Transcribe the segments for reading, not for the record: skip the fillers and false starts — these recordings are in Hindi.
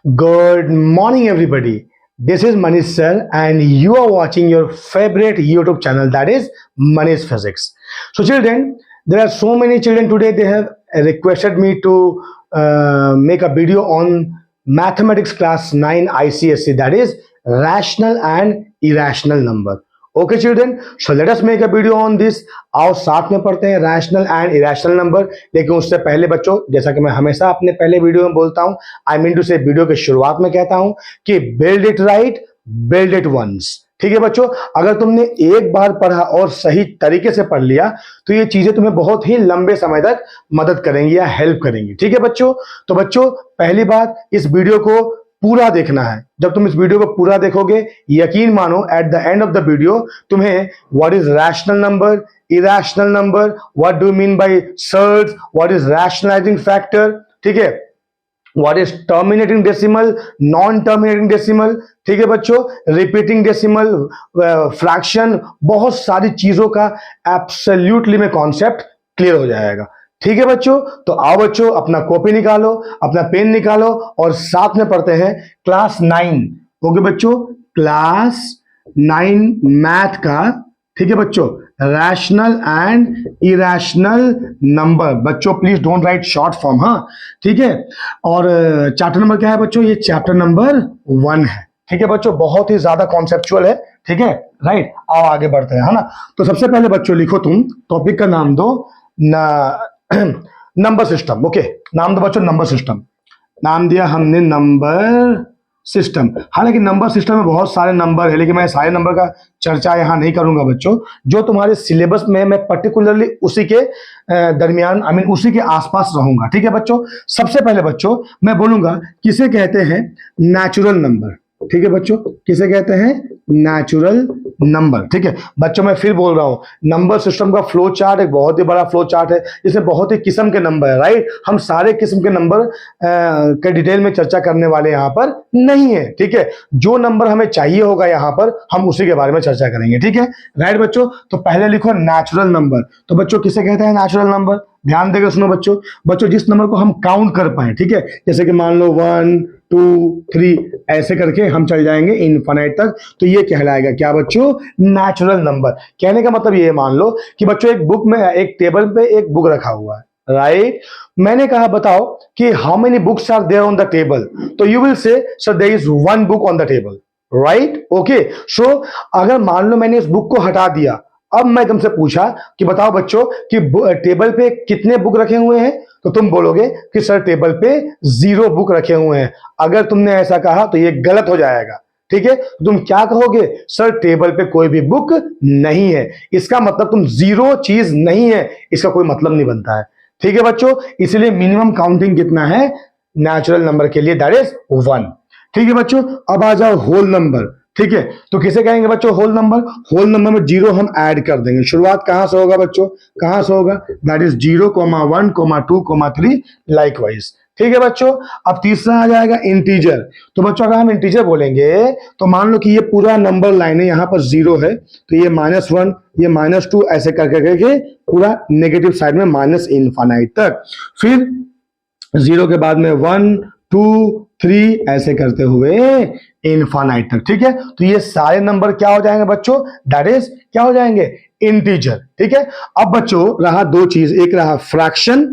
Good morning, everybody. This is Manish sir, and you are watching your favorite YouTube channel, that is Manish Physics. So, children, there are so many children today. They have requested me to make a video on mathematics class 9 ICSE, that is rational and irrational number. Okay, children. So let us make a video on this. आओ साथ में पढ़ते हैं रैशनल एंड इरेशनल नंबर। लेकिन उससे पहले बच्चों, जैसा कि मैं हमेशा अपने पहले वीडियो में बोलता हूं, I mean to say video के शुरुआत में कहता हूं कि build it right, build it once. ठीक है बच्चों, अगर तुमने एक बार पढ़ा और सही तरीके से पढ़ लिया तो ये चीजें तुम्हें बहुत ही लंबे समय तक मदद करेंगी या हेल्प करेंगी। ठीक है बच्चों, तो बच्चों पहली बात, इस वीडियो को पूरा देखना है। जब तुम इस वीडियो को पूरा देखोगे, यकीन मानो at the end of the video तुम्हें what is rational number, irrational number, what do mean by surds, what is rationalising factor, ठीक है, what is terminating decimal, non terminating decimal, ठीक है बच्चों, रिपीटिंग डेसिमल, फ्रैक्शन, बहुत सारी चीजों का एब्सोल्युटली में कॉन्सेप्ट क्लियर हो जाएगा। ठीक है बच्चों, तो आओ बच्चों अपना कॉपी निकालो, अपना पेन निकालो और साथ में पढ़ते हैं क्लास 9। ओके बच्चों, क्लास 9 मैथ का, ठीक है बच्चों, रैशनल एंड इरेशनल नंबर। बच्चों please don't write short form, हाँ ठीक है। और चैप्टर नंबर क्या है बच्चों? ये चैप्टर नंबर 1 है। ठीक है बच्चों, बहुत ही ज्यादा कॉन्सेप्चुअल है। ठीक है, राइट, आओ आगे बढ़ते हैं, है ना। तो सबसे पहले बच्चों लिखो, तुम टॉपिक का नाम दो नंबर सिस्टम। ओके, नाम दो बच्चों नंबर सिस्टम। नाम दिया हमने नंबर सिस्टम। हालांकि नंबर सिस्टम में बहुत सारे नंबर है, लेकिन मैं सारे नंबर का चर्चा यहां नहीं करूंगा बच्चों। जो तुम्हारे सिलेबस में मैं पर्टिकुलरली उसी के दरमियान, आई मीन उसी के आसपास रहूंगा। ठीक है बच्चों, सबसे पहले बच्चों मैं बोलूंगा किसे कहते हैं नेचुरल नंबर। ठीक है बच्चों, किसे कहते हैं? Natural number. ठीक है बच्चों, मैं फिर बोल रहा हूं, नंबर सिस्टम का फ्लो चार्ट एक बहुत ही बड़ा फ्लो चार्ट है, जिसमें बहुत ही किस्म के नंबर है। राइट, हम सारे किस्म के नंबर के डिटेल में चर्चा करने वाले यहाँ पर नहीं है। ठीक है, जो नंबर हमें चाहिए होगा यहाँ पर हम उसी के बारे में चर्चा करेंगे। ठीक है, राइट बच्चों, तो पहले लिखो नेचुरल नंबर। तो बच्चों किसे कहते हैं नेचुरल नंबर? ध्यान देकर सुनो बच्चों। बच्चों जिस नंबर को हम काउंट कर पाए, ठीक है, जैसे कि मान लो 1 2 3 ऐसे करके हम चल जाएंगे इनफाइनाइट तक, तो ये कहलाएगा क्या बच्चों? Natural number. कहने का मतलब ये मान लो कि बच्चों एक बुक में, एक टेबल पे एक बुक रखा हुआ है, राइट। मैंने कहा बताओ कि how many books are there on the table, तो you will say sir there is 1 book on the table, right. Okay, so अगर मान लो मैंने इस बुक को हटा दिया, अब मैं तुमसे पूछा कि बताओ बच्चों कि टेबल पे कितने बुक रखे हुए हैं, तो तुम बोलोगे कि सर टेबल पे 0 बुक रखे हुए हैं। अगर तुमने ऐसा कहा तो ये गलत हो जाएगा। ठीक है, तुम क्या कहोगे? सर टेबल पे कोई भी बुक नहीं है। इसका मतलब तुम 0 चीज नहीं है, इसका कोई मतलब नहीं बनता है। ठीक है बच्चों, इसलिए मिनिमम काउंटिंग कितना है नेचुरल नंबर के लिए? That is 1। ठीक है बच्चों, अब आ जाओ होल नंबर। ठीक है, तो किसे कहेंगे बच्चों? Whole number. होल नंबर में 0 हम ऐड कर देंगे। शुरुआत कहां से होगा बच्चों? कहां से होगा? That is 0, 1, 2, 3 likewise. ठीक है बच्चों, अब तीसरा आ जाएगा इंटीजर। तो बच्चों अगर हम इंटीजर बोलेंगे तो मान लो कि ये पूरा नंबर लाइन है, यहां पर 0 है, तो ये -1, ये -2 ऐसे करके पूरा नेगेटिव साइड में माइनस इनफाइनाइट तक। फिर 0 के बाद में 1 2 3 ऐसे करते हुए इनफाइनाइट तक। ठीक है, तो ये सारे नंबर क्या हो जाएंगे बच्चों? दैट इज क्या हो जाएंगे? इंटीजर। ठीक है, अब बच्चों रहा 2 चीज, एक रहा फ्रैक्शन।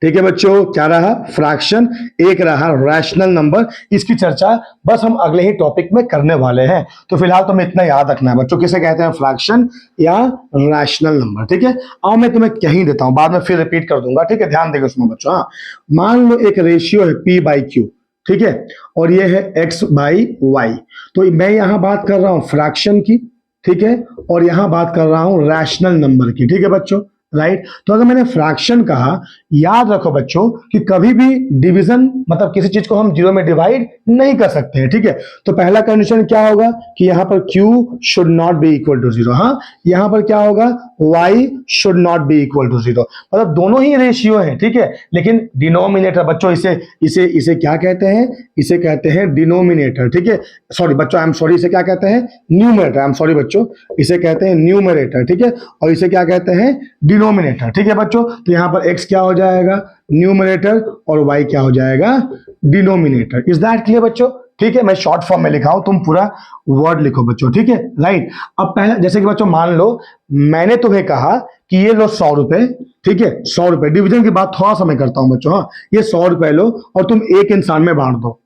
ठीक है बच्चों, क्या रहा? फ्रैक्शन। एक रहा रैशनल नंबर। इसकी चर्चा बस हम अगले ही टॉपिक में करने वाले हैं, तो फिलहाल तुम्हें इतना याद रखना है बच्चों, किसे कहते हैं फ्रैक्शन या रैशनल नंबर। ठीक है, अब मैं तुम्हें कहीं देता हूं, बाद में फिर रिपीट कर दूंगा। ठीक है, ध्यान देगा उसमें बच्चों। हाँ, मान लो एक रेशियो है P/Q, ठीक है, और ये है X/Y। तो मैं यहां बात कर रहा हूं फ्रैक्शन की, ठीक है, और यहां बात कर रहा हूं रैशनल नंबर की। ठीक है बच्चों, राइट। तो अगर मैंने फ्रैक्शन कहा, याद रखो बच्चों कि कभी भी डिवीजन मतलब किसी चीज को हम 0 में डिवाइड नहीं कर सकते हैं। ठीक है, तो पहला कंडीशन क्या होगा कि यहां पर Q should not be equal to 0। हाँ, यहां पर क्या होगा? Y should not be equal to 0। मतलब दोनों ही रेशियो हैं, ठीक है, लेकिन डिनोमिनेटर बच्चों इसे इसे इसे क्या कहते हैं? इसे कहते हैं डिनोमिनेटर। ठीक है, सॉरी बच्चों, आई एम सॉरी, इसे क्या कहते हैं? न्यूमरेटर। आई एम सॉरी बच्चों, इसे कहते हैं न्यूमरेटर। ठीक है, और इसे क्या कहते हैं? डिनोमिनेटर। ठीक है बच्चों, तो यहां पर x क्या हो जाएगा? न्यूमरेटर, और y क्या हो जाएगा? डिनोमिनेटर। इज दैट क्लियर बच्चों? ठीक है, मैं शॉर्ट फॉर्म में लिखा हूं, तुम पूरा वर्ड लिखो बच्चों, ठीक है, राइट। अब पहले जैसे कि बच्चों मान लो मैंने तुम्हें कहा कि ये लो 100 रुपए, ठीक है, 100 रुपए, डिवीजन की बात थोड़ा सा मैं करता हूं बच्चों, हाँ, ये 100 रुपए लो और तुम एक इंसान में बांट दो,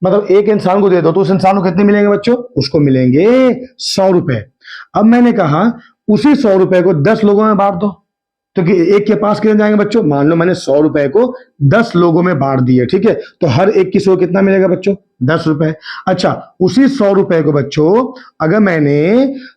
मतलब एक इंसान को दे दो, तो उस इंसान को कितने मिलेंगे बच्चों? उसको मिलेंगे 100 रुपए। अब मैंने कहा उसी 100 रुपए को 10 लोगों में बांट दो, तो कि एक के पास कितने जाएंगे बच्चों? मान लो मैंने 100 रुपए को 10 लोगों में बांट दिए, ठीक है, तो हर एक किसी को कितना मिलेगा बच्चों? 10 रुपए। अच्छा, उसी 100 रुपए को बच्चों अगर मैंने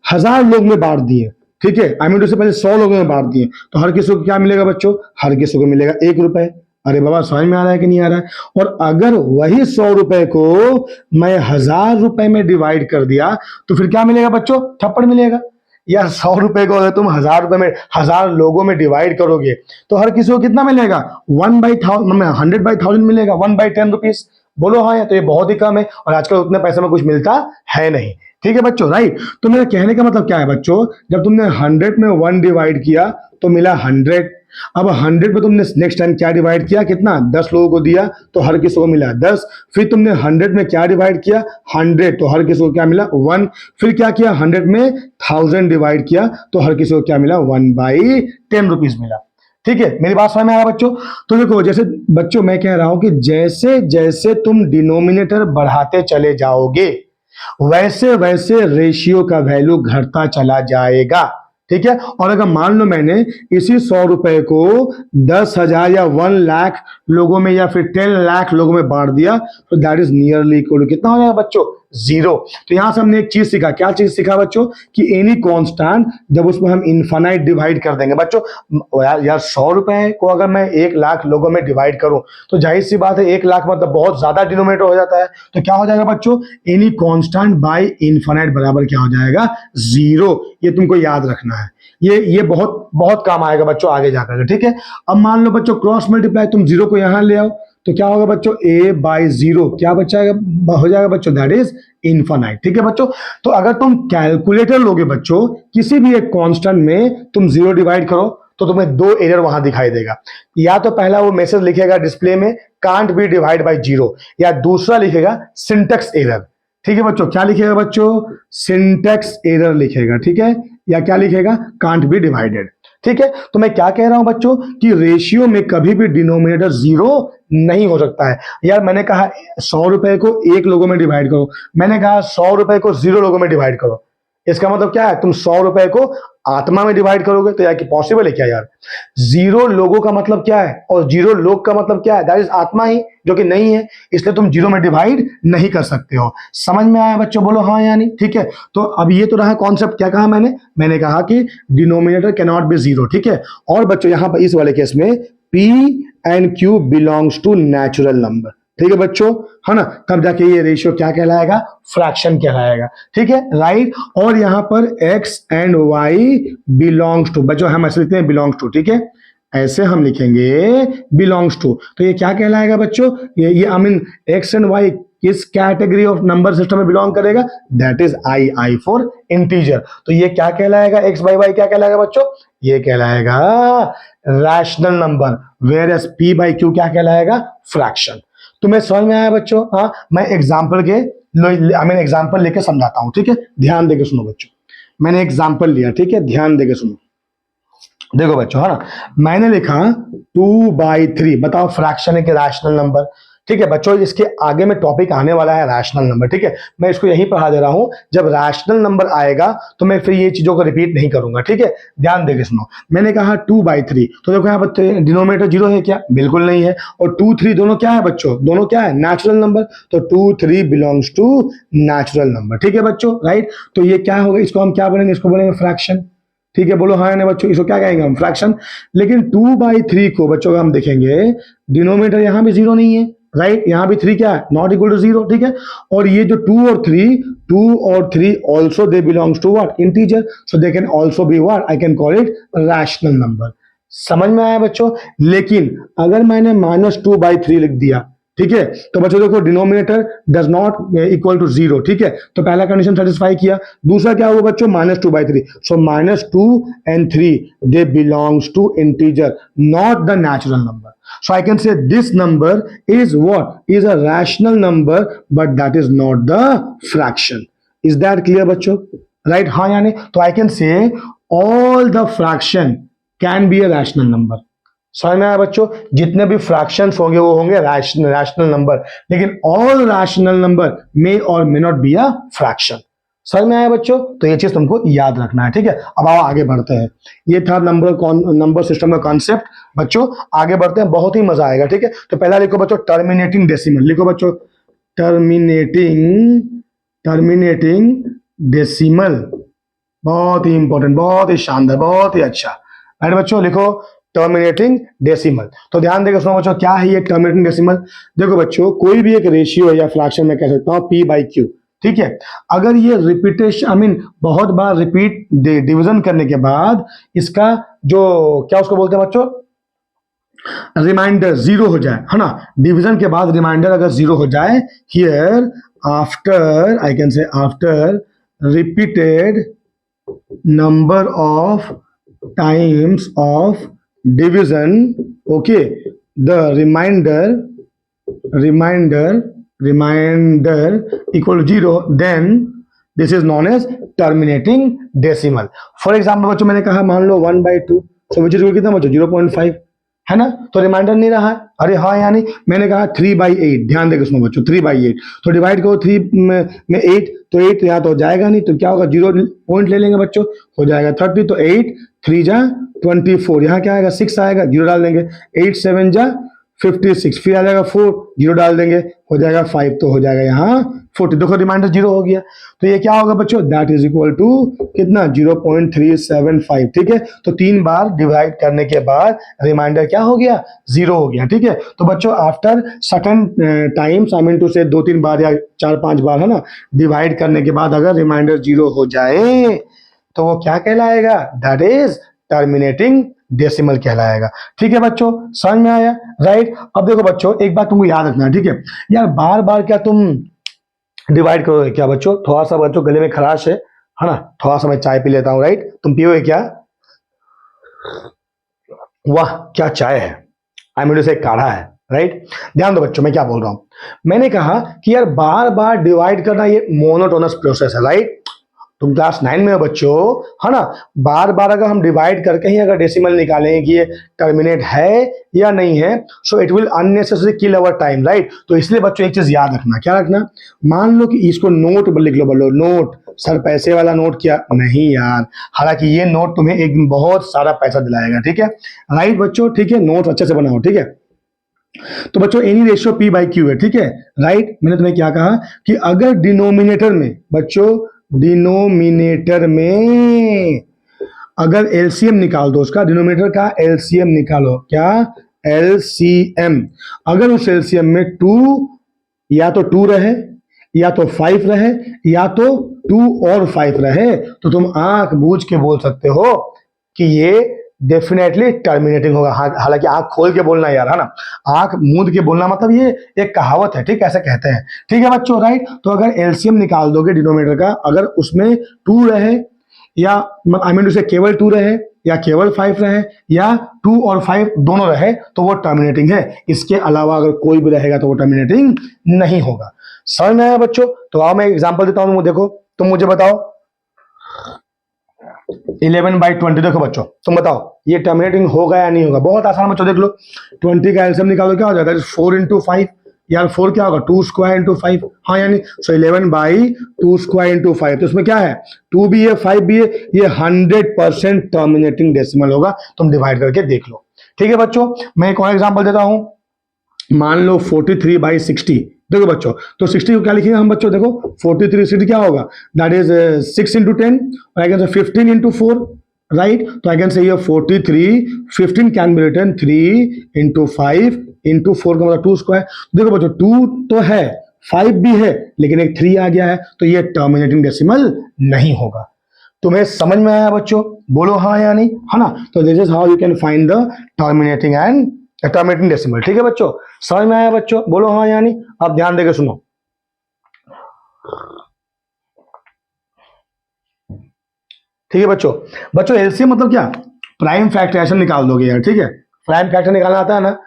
1000 लोग में बांट दिए, ठीक है, आई मीन उससे पहले 100 लोगों में बांट दिए, तो हर किसी को क्या मिलेगा बच्चों? हर किसी को मिलेगा 1 रुपए। अरे बाबा समझ में आ रहा है कि नहीं आ रहा है? और अगर वही 100 रुपए को मैं 1000 रुपए में डिवाइड कर दिया तो फिर क्या मिलेगा बच्चों? थप्पड़ मिलेगा। यार 100 रुपए को अगर तुम 1000 रुपए में 1000 लोगों में डिवाइड करोगे तो हर किसी को कितना मिलेगा? 1/1000 मिलेगा, 1/10 रुपीज। बोलो हाँ, या तो ये बहुत ही कम है और आजकल उतने पैसे में कुछ मिलता है नहीं। ठीक है बच्चों, राइट। तो मेरे कहने का मतलब क्या है बच्चों, जब तुमने 100 में 1 डिवाइड किया तो मिला 100। अब 100 में तुमने नेक्स्ट टाइम क्या डिवाइड किया? कितना? 10 लोगों को दिया तो हर किसी को मिला 10। फिर तुमने 100 में क्या डिवाइड किया? 100, तो हर किसी को क्या मिला? 1। फिर क्या किया? 100 में 1000 डिवाइड किया तो हर किसी को क्या मिला? 1/10 रुपीज मिला। ठीक है, मेरी बात समझ में आ रहा बच्चों? तो देखो, जैसे बच्चों मैं कह रहा हूं कि जैसे जैसे तुम डिनोमिनेटर बढ़ाते चले जाओगे वैसे वैसे रेशियो का वैल्यू घटता चला जाएगा। ठीक है, और अगर मान लो मैंने इसी 100 रुपए को 10,000 या 1 लाख लोगों में या फिर 10 लाख लोगों में बांट दिया तो that is nearly equal to कितना हो जाएगा बच्चों? 0। तो यहां से हमने एक चीज सीखा। क्या चीज सीखा बच्चों? कि एनी कांस्टेंट जब उसमें हम इनफाइनाइट डिवाइड कर देंगे बच्चों, यार 100 रुपए को अगर मैं 1 लाख लोगों में डिवाइड करूं तो जाहिर सी बात है 1 लाख मतलब बहुत ज्यादा डिनोमिनेटर हो जाता है, तो क्या हो जाएगा बच्चों? एनी कांस्टेंट बाय इनफाइनाइट बराबर क्या हो जाएगा? 0। ये तुमको याद रखना है, ये बहुत बहुत काम आएगा बच्चों आगे जाकर। ठीक है, अब मान लो बच्चों क्रॉस मल्टीप्लाई, तुम 0 को यहां ले आओ तो क्या होगा बच्चों? a/0 क्या बचाएगा? हो जाएगा बच्चों दैट इज इनफाइनाइट। ठीक है बच्चों, तो अगर तुम कैलकुलेटर लोगे बच्चों, किसी भी एक कांस्टेंट में तुम 0 डिवाइड करो तो तुम्हें 2 एरर वहां दिखाई देगा। या तो पहला वो मैसेज लिखेगा डिस्प्ले में कांट बी डिवाइड बाय 0, या दूसरा लिखेगा सिंटेक्स एरर। ठीक है बच्चों, क्या लिखेगा बच्चों? सिंटेक्स एरर लिखेगा। ठीक है, या क्या लिखेगा? Can't be divided. ठीक है, तो मैं क्या कह रहा हूं बच्चों कि रेशियो में कभी भी डिनोमिनेटर 0 नहीं हो सकता है। यार मैंने कहा 100 रुपए को 1 लोगों में डिवाइड करो, मैंने कहा 100 रुपए को 0 लोगों में डिवाइड करो, इसका मतलब क्या है? तुम 100 रुपए को आत्मा में डिवाइड करोगे तो यार पॉसिबल है क्या यार? 0 लोगों का मतलब क्या है और 0 लोग का मतलब क्या है? दैट इज आत्मा ही, जो कि नहीं है, इसलिए तुम 0 में डिवाइड नहीं कर सकते हो। समझ में आया बच्चों? बोलो हाँ या नहीं। ठीक है, तो अब ये तो रहा कॉन्सेप्ट। क्या कहा मैंने कहा कि डिनोमिनेटर कैन नॉट बी 0। ठीक है, और बच्चों यहां पर इस वाले केस में P and Q belongs to natural number. ठीक है बच्चों, है ना? तब जाके ये रेशियो क्या कहलाएगा? फ्रैक्शन कहलाएगा। ठीक है, राइट। और यहां पर x and y belongs to, बच्चों हम ऐसे लिखते हैं बिलोंग्स टू। ठीक है, ऐसे हम लिखेंगे बिलोंग्स टू, तो ये क्या कहलाएगा बच्चों? ये I mean x and y किस कैटेगरी ऑफ नंबर सिस्टम में बिलोंग करेगा? That is I for integer. तो ये क्या कहलाएगा? x बाई y क्या कहलाएगा बच्चों? ये कहलाएगा rational number, where as p by q क्या कहलाएगा? फ्रैक्शन। तुम्हें समझ में आया बच्चों? हाँ, मैं एग्जाम्पल लेके समझाता हूं। ठीक है, ध्यान देके सुनो बच्चों, मैंने एग्जाम्पल लिया। ठीक है, ध्यान देके सुनो। देखो बच्चों, है ना, मैंने लिखा 2/3। बताओ फ्रैक्शन है कि रैशनल नंबर? ठीक है बच्चों, इसके आगे में टॉपिक आने वाला है रैशनल नंबर। ठीक है, मैं इसको यहीं पढ़ा दे रहा हूं। जब रैशनल नंबर आएगा तो मैं फिर ये चीजों को रिपीट नहीं करूंगा। ठीक है, ध्यान देके सुनो। मैंने कहा 2/3, तो देखो यहाँ पर डिनोमिनेटर 0 है क्या? बिल्कुल नहीं है। और 2, 3 दोनों क्या है बच्चों? दोनों क्या है? Natural number. तो 2, 3 बिलोंग्स टू नेचुरल नंबर। ठीक है बच्चों, राइट। तो ये क्या होगा? इसको हम क्या बोलेंगे? इसको बोलेंगे फ्रैक्शन। ठीक है, बोलो हाँ या नहीं बच्चों? इसको क्या कहेंगे हम? फ्रैक्शन। लेकिन 2/3 को बच्चों हम देखेंगे डिनोमिनेटर यहां भी 0 नहीं है, राइट। यहां भी 3 क्या है? Not equal to 0। ठीक है, और ये जो 2 और 3 also they belongs to what? Integer. So they can also be what? I can call it rational number. समझ में आया बच्चों? लेकिन अगर मैंने -2/3 लिख दिया ठीक है। तो बच्चों देखो denominator does not equal to 0, ठीक है। तो पहला कंडीशन सेटिस्फाई किया। दूसरा क्या हुआ बच्चों, -2/3, so -2 and 3 they belongs to integer, not the natural number. So I can say this number is what? Is a rational number, but that is not the fraction. Is that clear बच्चों? Right? हाँ या नहीं? तो I can say all the fraction can be a rational number. समझ में आया बच्चों? जितने भी फ्रैक्शंस होंगे वो होंगे रैशनल नंबर, लेकिन ऑल रैशनल नंबर मे और may not be a fraction. समझ में आया बच्चों? तो ये चीज तुमको याद रखना है, ठीक है. अब आओ आगे बढ़ते हैं. ये था नंबर सिस्टम का कॉन्सेप्ट. बच्चों आगे बढ़ते हैं, बहुत ही मजा आएगा, ठीक है. तो पहला लिखो बच्चों टर्मिनेटिंग डेसिमल. लिखो बच्चों टर्मिनेटिंग डेसिमल. बहुत ही इंपॉर्टेंट, बहुत ही शानदार, बहुत ही अच्छा. राइट बच्चों, लिखो टर्मिनेटिंग डेसिमल. तो ध्यान देकर सुनो बच्चों, क्या है ये टर्मिनेटिंग डेसिमल. देखो बच्चों, कोई भी एक रेशियो या फ्रैक्शन में कह सकता हूं P/Q, ठीक है. अगर ये रिपीटेशन बहुत बार रिपीट डिवीजन करने के बाद इसका जो क्या उसको बोलते हैं बच्चों, रिमाइंडर 0 हो जाए, है ना. डिवीजन के बाद रिमाइंडर अगर 0 हो जाए, हियर आफ्टर आई कैन से after repeated number of times of division, okay, the remainder equal to 0, then this is known as terminating decimal. For example बच्चों मैंने कहा मान लो 1/2, so which is equal कितना बच्चों 0.5, है ना. तो रिमाइंडर नहीं रहा है. अरे हाँ यानी मैंने कहा 3/8. ध्यान देकर सुनो बच्चों, 3/8. तो डिवाइड करो 3 में 8, तो 8 यहाँ तो हो जाएगा नहीं, तो क्या होगा 0 पॉइंट ले लेंगे बच्चों, हो जाएगा 30. तो 8 3 जा 24, यहाँ क्या आएगा 6 आएगा, 0 डाल देंगे. 8 7 जा 56, फिर आ जाएगा 4, 0 डाल देंगे, हो जाएगा 5, तो हो जाएगा यहाँ 40. देखो रिमाइंडर 0 हो गया. तो ये क्या होगा बच्चों, दैट इज इक्वल टू कितना 0.375, ठीक है. तो 3 बार डिवाइड करने के बाद रिमाइंडर क्या हो गया, 0 हो गया, ठीक है. तो बच्चों after certain times, I mean to say 2-3 बार या 4-5 बार, है ना, डिवाइड करने के बाद अगर रिमाइंडर 0 हो जाए तो वो क्या कहलाएगा, दैट इज टर्मिनेटिंग डेसिमल कहलाएगा. ठीक है बच्चों, समझ में आया. राइट. अब देखो बच्चों एक बात तुमको याद रखना है, ठीक है. यार बार बार क्या तुम डिवाइड करोगे क्या बच्चों. थोड़ा सा बच्चों गले में खराश है ना, थोड़ा सा मैं चाय पी लेता हूं. राइट. तुम पियोगे क्या. वाह क्या चाय है, आई मीन से काढ़ा है. राइट. ध्यान दो बच्चों मैं क्या बोल रहा हूं. मैंने कहा कि यार बार बार डिवाइड करना ये मोनोटोनस प्रोसेस है. राइट. तुम क्लास 9 में हो बच्चों, है ना. बार बार अगर हम डिवाइड करके ही अगर डेसिमल निकालेंगे कि ये टर्मिनेट है या नहीं है, so it will unnecessary kill our time. Right. तो इसलिए बच्चों एक चीज याद रखना. क्या रखना. मान लो कि इसको नोट लिख लो. बोलो नोट. सर पैसे वाला नोट क्या, नहीं यार. हालांकि ये नोट तुम्हें एक दिन बहुत सारा पैसा दिलाएगा. ठीक है. राइट बच्चों. ठीक है. नोट अच्छे से बनाओ. ठीक है. तो बच्चों एनी रेशियो P/Q है. ठीक है. राइट. मैंने तुम्हें क्या कहा कि अगर डिनोमिनेटर में बच्चों, डिनोमिनेटर में अगर एलसीएम निकाल दो, उसका डिनोमिनेटर का एलसीएम निकालो. क्या एलसीएम. अगर उस एलसीएम में 2 या तो 2 रहे या तो 5 रहे या तो 2 और 5 रहे, तो तुम आंख बूझ के बोल सकते हो कि ये डेफिनेटली टर्मिनेटिंग होगा. हालांकि आंख खोल के बोलना यार, है ना. आंख मूंद के बोलना मतलब ये एक कहावत है. ठीक, ऐसे कहते हैं. ठीक है बच्चों. राइट. तो अगर एलसीएम निकाल दोगे डिनोमिनेटर का, अगर उसमें 2 रहे या आई मीन उसे केवल 2 रहे या केवल 5 रहे या 2 और 5 दोनों रहे, तो वो टर्मिनेटिंग है. इसके अलावा अगर कोई भी रहेगा तो वो टर्मिनेटिंग नहीं होगा. समझ में आया बच्चों. तो आओ मैं एग्जाम्पल देता हूं. देखो तुम मुझे बताओ 11/20. देखो बच्चों तुम बताओ ये टर्मिनेटिंग होगा या नहीं होगा. बहुत आसान बच्चों. देख लो 20 का एलसीएम निकालो, क्या हो जाएगा 4 × 5. यार 4 क्या होगा 2² × 5. हाँ यानी सो 11/2² × 5. तो इसमें क्या है 2 भी है 5 भी है. ये 100% टर्मिनेटिंग डेसिमल होगा. तुम डिवाइड करके देख लो. ठीक है बच्चों. मैं एक और एग्जाम्पल देता हूं. मान लो 43/60. देखो बच्चों तो 60 को क्या लिखेंगे हम बच्चों. देखो 43 60 क्या होगा, दैट इज 6 × 10 और आई कैन से 15 × 4. राइट. तो आई कैन से 43 15 कैन बी रिटन 3 × 5 × 4 का मतलब 2². देखो बच्चों 2 तो है 5 भी है लेकिन एक 3 आ गया है, तो ये टर्मिनेटिंग डेसिमल नहीं होगा. तुम्हें समझ में आया बच्चों. बोलो हाँ या नहीं, है ना. तो this is how you can find the terminating and terminating decimal. ठीक है बच्चों, समझ में आया बच्चों? बोलो हाँ या नहीं। अब ध्यान देकर सुनो। ठीक है बच्चों, बच्चों एलसीएम मतलब क्या? प्राइम फैक्टराइजेशन निकाल दोगे यार। ठीक है, प्राइम फैक्टर निकालना आता है ना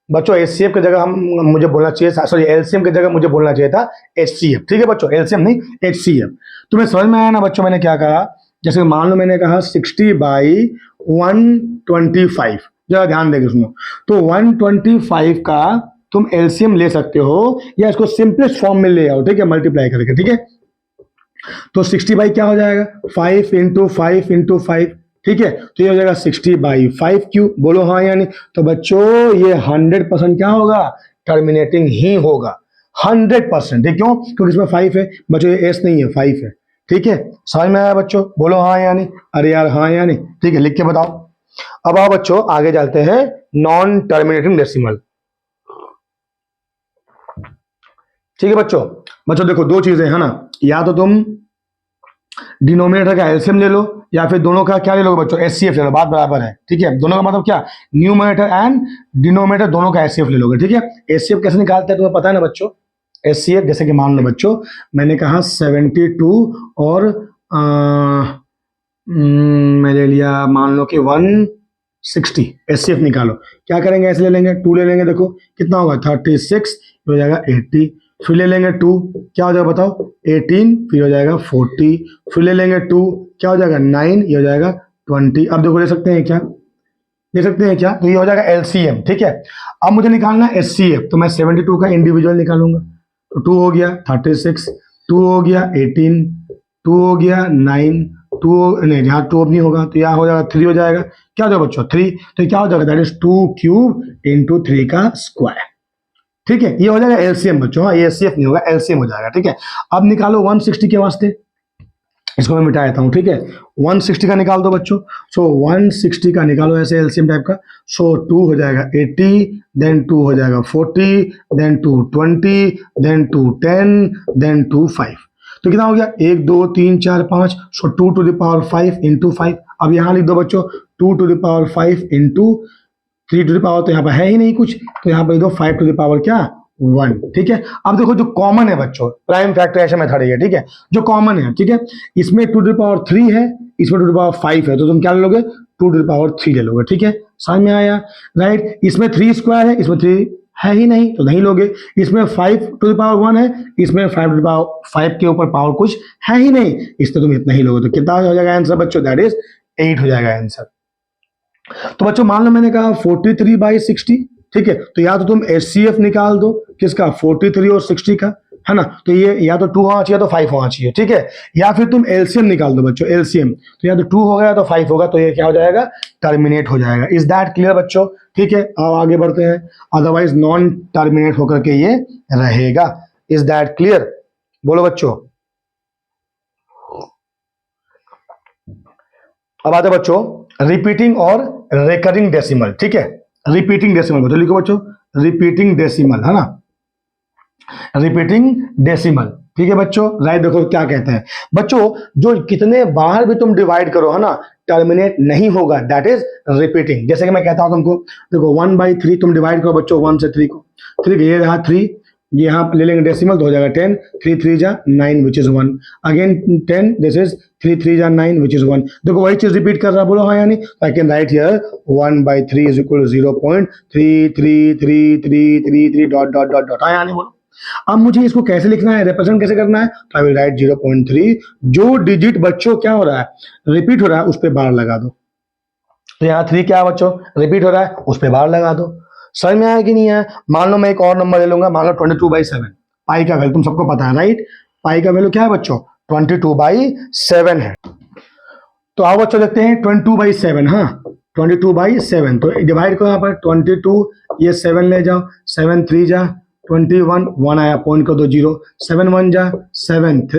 बच्चों। एचसीएफ की जगह हम मुझे बोलना चाहिए, सॉरी एलसीएम की जगह मुझे बोलना चाहिए था एचसीएफ। ठीक है बच्चों, एलसीएम नहीं एचसीएफ। तुम्हें समझ में आया ना बच्चों मैंने क्या कहा? जैसे मान लो मैंने कहा 60/125, जरा ध्यान देकर सुनो। तो 125 का तुम एलसीएम ले सकते हो या इसको सिंपलेस्ट फॉर्म में ले आओ। ठीक है, मल्टीप्लाई करके। ठीक है, तो 60 क्या हो जाएगा? 5 × 5 × 5। ठीक है, तो ये हो जाएगा 60/5 क्यू। बोलो हाँ या नहीं। तो बच्चों ये 100% क्या होगा? टर्मिनेटिंग ही होगा 100%। ठीक, क्यों? क्योंकि इसमें 5 है बच्चों, ये एस नहीं है 5 है। ठीक है, समझ में आया बच्चों? बोलो हाँ या नहीं। अरे यार हाँ या नहीं। ठीक है, लिख के बताओ। अब आओ बच्चों आगे चलते हैं नॉन टर्मिनेटिंग डेसिमल। ठीक है बच्चों, बच्चों देखो दो चीजें है ना, या तो तुम डिनोमिनेटर का एलसीएम ले लो या फिर दोनों का क्या ले लोगे बच्चों? एचसीएफ ले लो, बात बराबर है। ठीक है, दोनों का मतलब क्या? न्यूमरेटर एंड डिनोमिनेटर दोनों का एचसीएफ ले लोगे। ठीक है, एचसीएफ कैसे निकालते हैं तुम्हें पता है ना बच्चों? एचसीएफ जैसे कि मान लो बच्चों मैंने कहा 72 और मैं ले लिया मान लो कि 160। एचसीएफ निकालो, क्या करेंगे? ऐसे ले लेंगे, 2 ले लेंगे। देखो कितना होगा? 36 हो जाएगा 80। फिर ले लेंगे 2, क्या हो जाएगा बताओ? 18। फिर हो जाएगा 40। फिर ले लेंगे 2, क्या हो जाएगा? 9। ये हो जाएगा 20। अब देखो ले सकते हैं क्या? ले सकते हैं क्या? तो ये हो जाएगा एलसीएम। ठीक है, अब मुझे निकालना है एचसीएफ, तो मैं 72 का इंडिविजुअल निकालूंगा। तो 2 हो गया 36, 2 हो गया 18, 2 हो गया 9, 2 नहीं, यहाँ 2 अब नहीं होगा तो यहाँ हो जाएगा 3 हो जाएगा। क्या हो जाएगा बच्चों? 3। तो क्या हो जाएगा? दैट इज 2 क्यूब × 3 का स्क्वायर। ठीक है, ये हो जाएगा एलसीएम बच्चों। हाँ, ये एचसीएफ नहीं होगा, एलसीएम हो जाएगा। ठीक है, अब निकालो 160 के वास्ते, इसको मैं मिटा देता हूँ। ठीक है, 160 का निकाल दो बच्चों। सो 160 का निकालो ऐसे एलसीएम टाइप का। सो 2 हो जाएगा 80, देन 2 हो जाएगा 40, देन 2 20, देन 2 10, देन 2 5। तो कितना हो गया? 1 2 3 4 5। So 2 to the power 5 × 5। अब यहाँ लिख दो बच्चों 2 to the power 5 × 3 to the power, तो यहाँ पर है ही नहीं कुछ, तो यहाँ पर लिख दो 5 टू द पावर क्या? 1। ठीक है, अब देखो जो कॉमन है बच्चों, प्राइम फैक्टराइजेशन मेथड है। ठीक है, जो कॉमन है, ठीक है, इसमें 2 टू द पावर 3 है, इसमें 2 टू द पावर 5 है, तो तुम क्या ले लोगे? 2 टू द पावर 3 ले लोगे। ठीक है, समझ में आया? राइट, इसमें 3 स्क्वायर है, इसमें 3 है ही नहीं तो नहीं लोगे। इसमें 5 टू द पावर 1 है, इसमें 5 टू द पावर 5 के ऊपर पावर कुछ है ही नहीं, इसमें तुम इतना ही लोगे। तो कितना हो जाएगा आंसर बच्चों? दैट इज 8 हो जाएगा आंसर। तो बच्चों मान लो मैंने कहा 43/60। ठीक है, तो या तो तुम एचसीएफ निकाल दो किसका? 43 और 60 का, है ना? तो ये या तो 2 होना चाहिए तो 5 होना चाहिए। ठीक है, या फिर तुम एलसीएम निकाल दो बच्चों, एलसीएम, तो या तो 2 होगा या तो 5 होगा, तो ये क्या हो जाएगा? टर्मिनेट हो जाएगा। इज दैट क्लियर बच्चों? ठीक है, अब आगे बढ़ते हैं, अदरवाइज नॉन टर्मिनेट होकर के ये रहेगा। Is that clear? बोलो बच्चों। अब आते बच्चों रिपीटिंग और रिकरिंग डेसिमल। ठीक है, रिपीटिंग डेसिमल बच्चों लिखो बच्चों, रिपीटिंग डेसिमल, है ना? Repeating decimal. ठीक है बच्चों, राइट। देखो क्या कहते हैं बच्चों, जो कितने बार भी तुम डिवाइड करो, है ना, टर्मिनेट नहीं होगा, दैट इज रिपीटिंग। जैसे कि मैं कहता हूं तुमको, देखो 1/3 तुम डिवाइड करो बच्चों 1 से 3 को। 3 ये रहा 3, यहाँ ले लेंगे डेसिमल तो हो जाएगा 10, 3 3 जा 9 which is 1, again 10, this is 3 3 जा 9 विच इज 1। देखो वही चीज रिपीट कर रहा, बोलो हाँ या नहीं? I can write here 1/3 is equal to 0.333333 dot dot dot dot. हाँ या नहीं? बोलो। अब मुझे इसको कैसे लिखना है, रिप्रेजेंट कैसे करना है? तो आई विल राइट 0.3, जो डिजिट बच्चों क्या हो रहा है? रिपीट हो रहा है, उस पर बार लगा दो। तो यहाँ 3 क्या है बच्चों? रिपीट हो रहा है, उस पर बार लगा दो। समझ में आया कि नहीं है? मान लो मैं एक और नंबर ले लूंगा, मान लो 22/7। पाई का वैल्यू तुम सबको पता है, राइट? पाई का वैल्यू क्या है बच्चों? 22/7 है। तो आओ बच्चों देखते हैं 22/7। हाँ, 22/7, तो डिवाइड करो यहाँ पर 22, ये 7 ले जाओ, 7 3 जा 21, 1 आया, पॉइंट कर दो 0, 7 1 जा 7,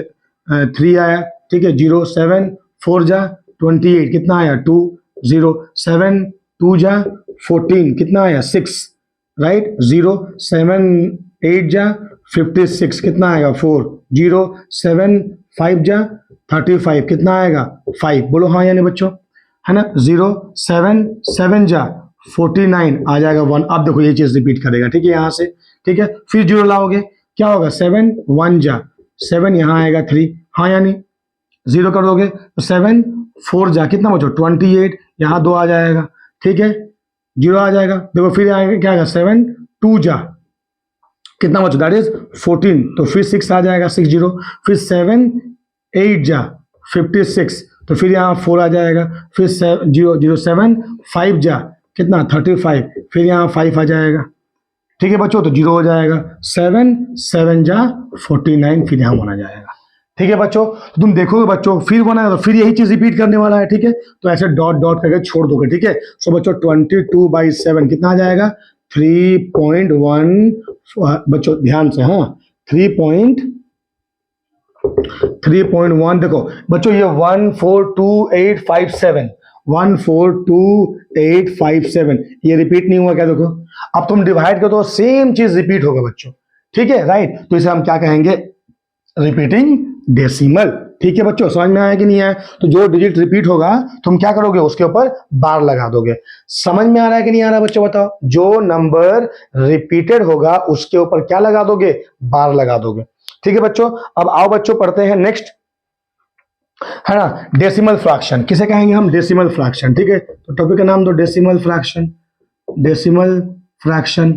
3 आया, ठीक है 0, 7 4 जा 28, कितना आया 2 0, 7 2 जा 14, कितना आया 6, राइट 0, 7 8 जा 56, कितना आएगा 4 0, 7 5 जा 35, कितना आएगा 5। बोलो हाँ या नहीं बच्चों, है ना? 0 7 7 जा 49 आ जाएगा 1। अब देखो ये चीज रिपीट करेगा, ठीक है, यहाँ से, ठीक है। फिर जीरो लाओगे, क्या होगा, 7 1 जा 7, यहाँ आएगा 3, हाँ यानी जीरो कर दोगे तो 7 4 जा कितना बचो 28, यहाँ 2 आ जाएगा, ठीक है, जीरो आ जाएगा। देखो फिर आएगा, क्या आएगा 7 2 जा कितना बचो दैट इज 14, तो फिर 6 आ जाएगा 6 0। फिर 7 8 जा 56, तो फिर यहाँ 4 आ जाएगा। फिर 7 5 जा कितना 35, फिर यहाँ 5 आ जाएगा, ठीक है बच्चों, तो 0 हो जाएगा। 7 7 जा 49, फिर यहाँ 1 आ जाएगा, ठीक है बच्चों। तो तुम देखोगे बच्चों फिर 1 आएगा तो फिर यही चीज रिपीट करने वाला है, ठीक है, तो ऐसे डॉट डॉट करके छोड़ दोगे, ठीक है। सो बच्चों 22/7 कितना आ जाएगा 3.1, बच्चों ध्यान से, हाँ 3.1। देखो बच्चों ये 142857 142857 ये रिपीट नहीं हुआ क्या, देखो अब तुम डिवाइड कर दो सेम चीज रिपीट होगा बच्चों, ठीक है, राइट। तो इसे हम क्या कहेंगे, रिपीटिंग डेसिमल, ठीक है बच्चों। समझ में आया कि नहीं आया, तो जो डिजिट रिपीट होगा तुम क्या करोगे, उसके ऊपर बार लगा दोगे। समझ में आ रहा है कि नहीं आ रहा बच्चों, बताओ। जो नंबर रिपीटेड होगा उसके ऊपर क्या लगा दोगे, बार लगा दोगे, ठीक है बच्चों। अब आओ बच्चों पढ़ते हैं नेक्स्ट, है ना, डेसिमल फ्रैक्शन। किसे कहेंगे हम, डेसिमल फ्रैक्शन, ठीक है। तो टॉपिक का नाम दो डेसिमल फ्रैक्शन, डेसिमल फ्रैक्शन,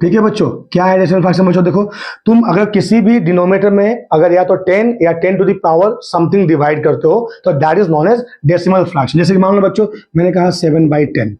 ठीक है बच्चों। क्या है डेसिमल फ्रैक्शन बच्चों, देखो तुम अगर किसी भी डिनोमिनेटर में अगर या तो 10 या 10 to the power something divide करते हो तो that is known as decimal fraction. जैसे कि मान लो बच्चों मैंने कहा 7/10,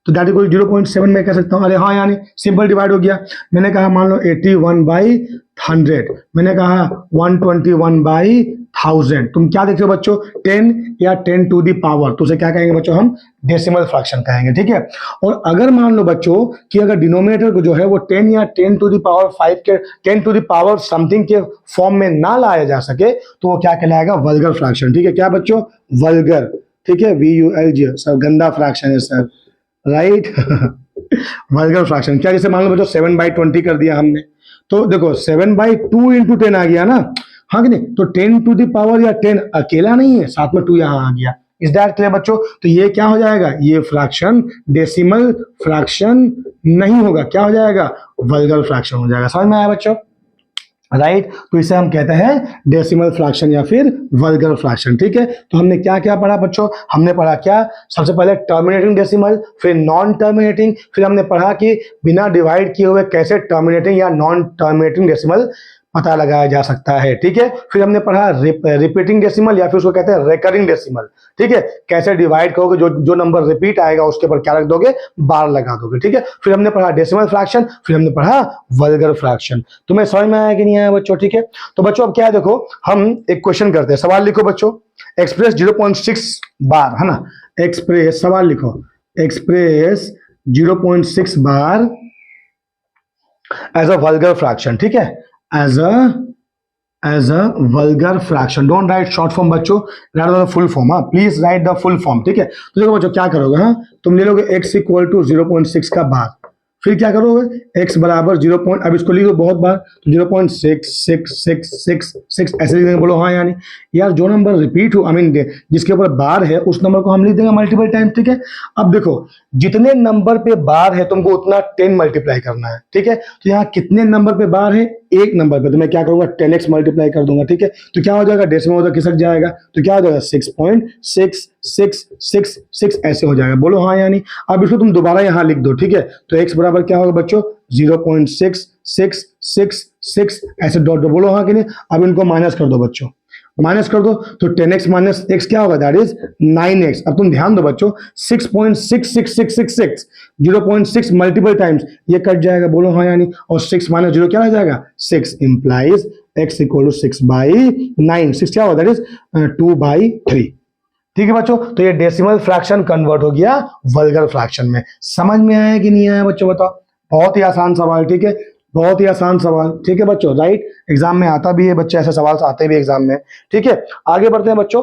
तो दैट इज 0.7 मैं कह सकता हूँ, अरे हाँ यानी सिंपल डिवाइड हो गया। मैंने कहा मान लो 81/100, मैंने कहा 121/1000। तुम क्या देखते हो बच्चों, 10 या 10 टू दी पावर, तो उसे क्या कहेंगे बच्चों, हम डेसिमल फ्रैक्शन कहेंगे, ठीक है। और अगर मान लो बच्चों कि अगर डिनोमिनेटर को जो है वो 10 या 10 टू दी पावर 5 के 10 टू दी पावर समथिंग के फॉर्म में ना लाया जा सके तो वो क्या कहलाएगा, वल्गर फ्रैक्शन, ठीक है। क्या बच्चों, वल्गर, ठीक है, VULG, सर गंदा फ्रैक्शन है सर, राइट। वल्गर फ्रैक्शन क्या, जैसे मान लो बच्चों 7/20 कर दिया हमने, तो देखो 7/2 इंटू 10 आ गया ना, हाँ कि नहीं, तो 10 टू दी पावर या 10 अकेला नहीं है, साथ में 2 यहाँ आ गया। इज दैट क्लियर बच्चों। तो ये क्या हो जाएगा, ये फ्रैक्शन डेसिमल फ्रैक्शन नहीं होगा, क्या हो जाएगा, वल्गर फ्रैक्शन हो जाएगा। समझ में आया बच्चों, राइट। तो इसे हम कहते हैं डेसिमल फ्रैक्शन या फिर वल्गर फ्रैक्शन, ठीक है। तो हमने क्या क्या पढ़ा बच्चों, हमने पढ़ा क्या, सबसे पहले टर्मिनेटिंग डेसिमल, फिर नॉन टर्मिनेटिंग, फिर हमने पढ़ा कि बिना डिवाइड किए हुए कैसे टर्मिनेटिंग या नॉन टर्मिनेटिंग डेसिमल पता लगाया जा सकता है, ठीक है। फिर हमने पढ़ा रिपीटिंग डेसिमल या फिर उसको कहते हैं रिकरिंग डेसिमल, ठीक है, कैसे डिवाइड करोगे, जो नंबर रिपीट आएगा उसके ऊपर क्या रख दोगे, बार लगा दोगे, ठीक है। फिर हमने पढ़ा डेसिमल फ्रैक्शन, फिर हमने पढ़ा वल्गर फ्रैक्शन। तुम्हें समझ में आया कि नहीं आया बच्चों, ठीक है। तो बच्चों अब क्या है, देखो हम एक क्वेश्चन करते हैं, सवाल लिखो बच्चों, एक्सप्रेस 0.6 बार, है ना, एक्सप्रेस, सवाल लिखो, express 0.6 bar as a vulgar fraction, ठीक है, as a vulgar fraction. Don't write short form बच्चों, write the full form, हाँ please right the full form, ठीक है। तो देखो बच्चों क्या करोगे, हाँ तुम ले लोगे x इक्वल टू 0.6 का बार, फिर क्या करोगे, x बराबर 0. अब इसको लिखो बहुत बार, तो 0.666666 ऐसे लिख देंगे, बोलो हाँ यानी यार जो नंबर रिपीट हो, आई मीन जिसके ऊपर बार है उस नंबर को हम लिख देंगे मल्टीपल टाइम, ठीक है। अब देखो जितने नंबर पे बार है तुमको उतना 10 मल्टीप्लाई करना है, ठीक है। तो यहाँ कितने नंबर पे बार है, एक नंबर पे, तो मैं क्या करूंगा 10x मल्टीप्लाई कर दूंगा, ठीक है। तो क्या हो जाएगा, डेसिमल उधर खिसक जाएगा, तो क्या हो जाएगा 6.6666 ऐसे हो जाएगा, बोलो हाँ यानी। अब इसको तुम दोबारा यहाँ लिख दो, ठीक है। तो x बराबर क्या होगा बच्चों 0.6666 ऐसे डॉट डॉट, बोलो हाँ कि नहीं। अब इनको माइनस कर दो बच्चों, माइनस कर दो, तो 10x माइनस x क्या होगा, दैट इज 9x। अब तुम ध्यान दो बच्चों 6.66666 0.6 मल्टीपल टाइम्स ये कट जाएगा, बोलो हाँ यानी, और 6 माइनस 0 क्या रह जाएगा 6, इंप्लाइज x इक्वल टू 6/9, 6 क्या होगा, दैट इज 2/3, ठीक है बच्चों। तो ये डेसिमल फ्रैक्शन कन्वर्ट हो गया वल्गर फ्रैक्शन में। समझ में आया कि नहीं आया बच्चों, बताओ। बहुत ही आसान सवाल, ठीक है, बहुत ही आसान सवाल, ठीक है बच्चों, राइट। एग्जाम में आता भी है बच्चे, ऐसे सवाल आते भी एग्जाम में, ठीक है। आगे बढ़ते हैं बच्चों,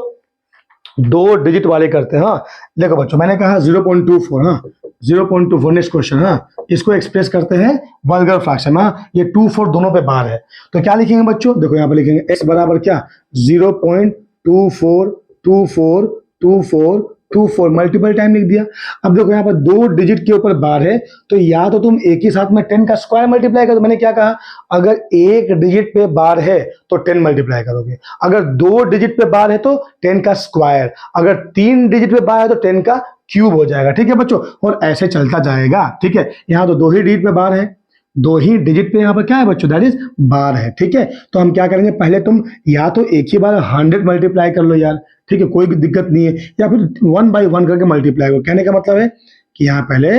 2 डिजिट वाले करते हैं, हाँ। देखो बच्चों मैंने कहा 0.24, हाँ 0.24 नेक्स्ट क्वेश्चन, हाँ इसको एक्सप्रेस करते हैं वल्गर फ्रैक्शन, हाँ ये 2 4 दोनों पे बार है, तो क्या लिखेंगे बच्चों, देखो यहाँ पे लिखेंगे x बराबर क्या 0.242424 24 मल्टीपल टाइम लिख दिया। अब देखो यहाँ पर 2 डिजिट के ऊपर बार है, तो या तो तुम एक ही साथ में 10 का स्क्वायर मल्टीप्लाई करो। मैंने क्या कहा, अगर एक डिजिट पे बार है तो 10 मल्टीप्लाई करोगे, अगर 2 डिजिट पे बार है तो 10 का स्क्वायर, अगर 3 डिजिट पे बार है तो 10 का क्यूब हो जाएगा। ठीक है बच्चों, और ऐसे चलता जाएगा। ठीक है, यहाँ तो 2 ही डिजिट पे बार है, 2 ही डिजिट पे यहाँ पर क्या है बच्चों, दैट इज बार है। ठीक है, तो हम क्या करेंगे, पहले तुम या तो एक ही बार 100 मल्टीप्लाई कर लो यार, ठीक है, कोई भी दिक्कत नहीं है, या फिर 1 बाई 1 करके मल्टीप्लाई करो। कहने का मतलब है कि यहाँ पहले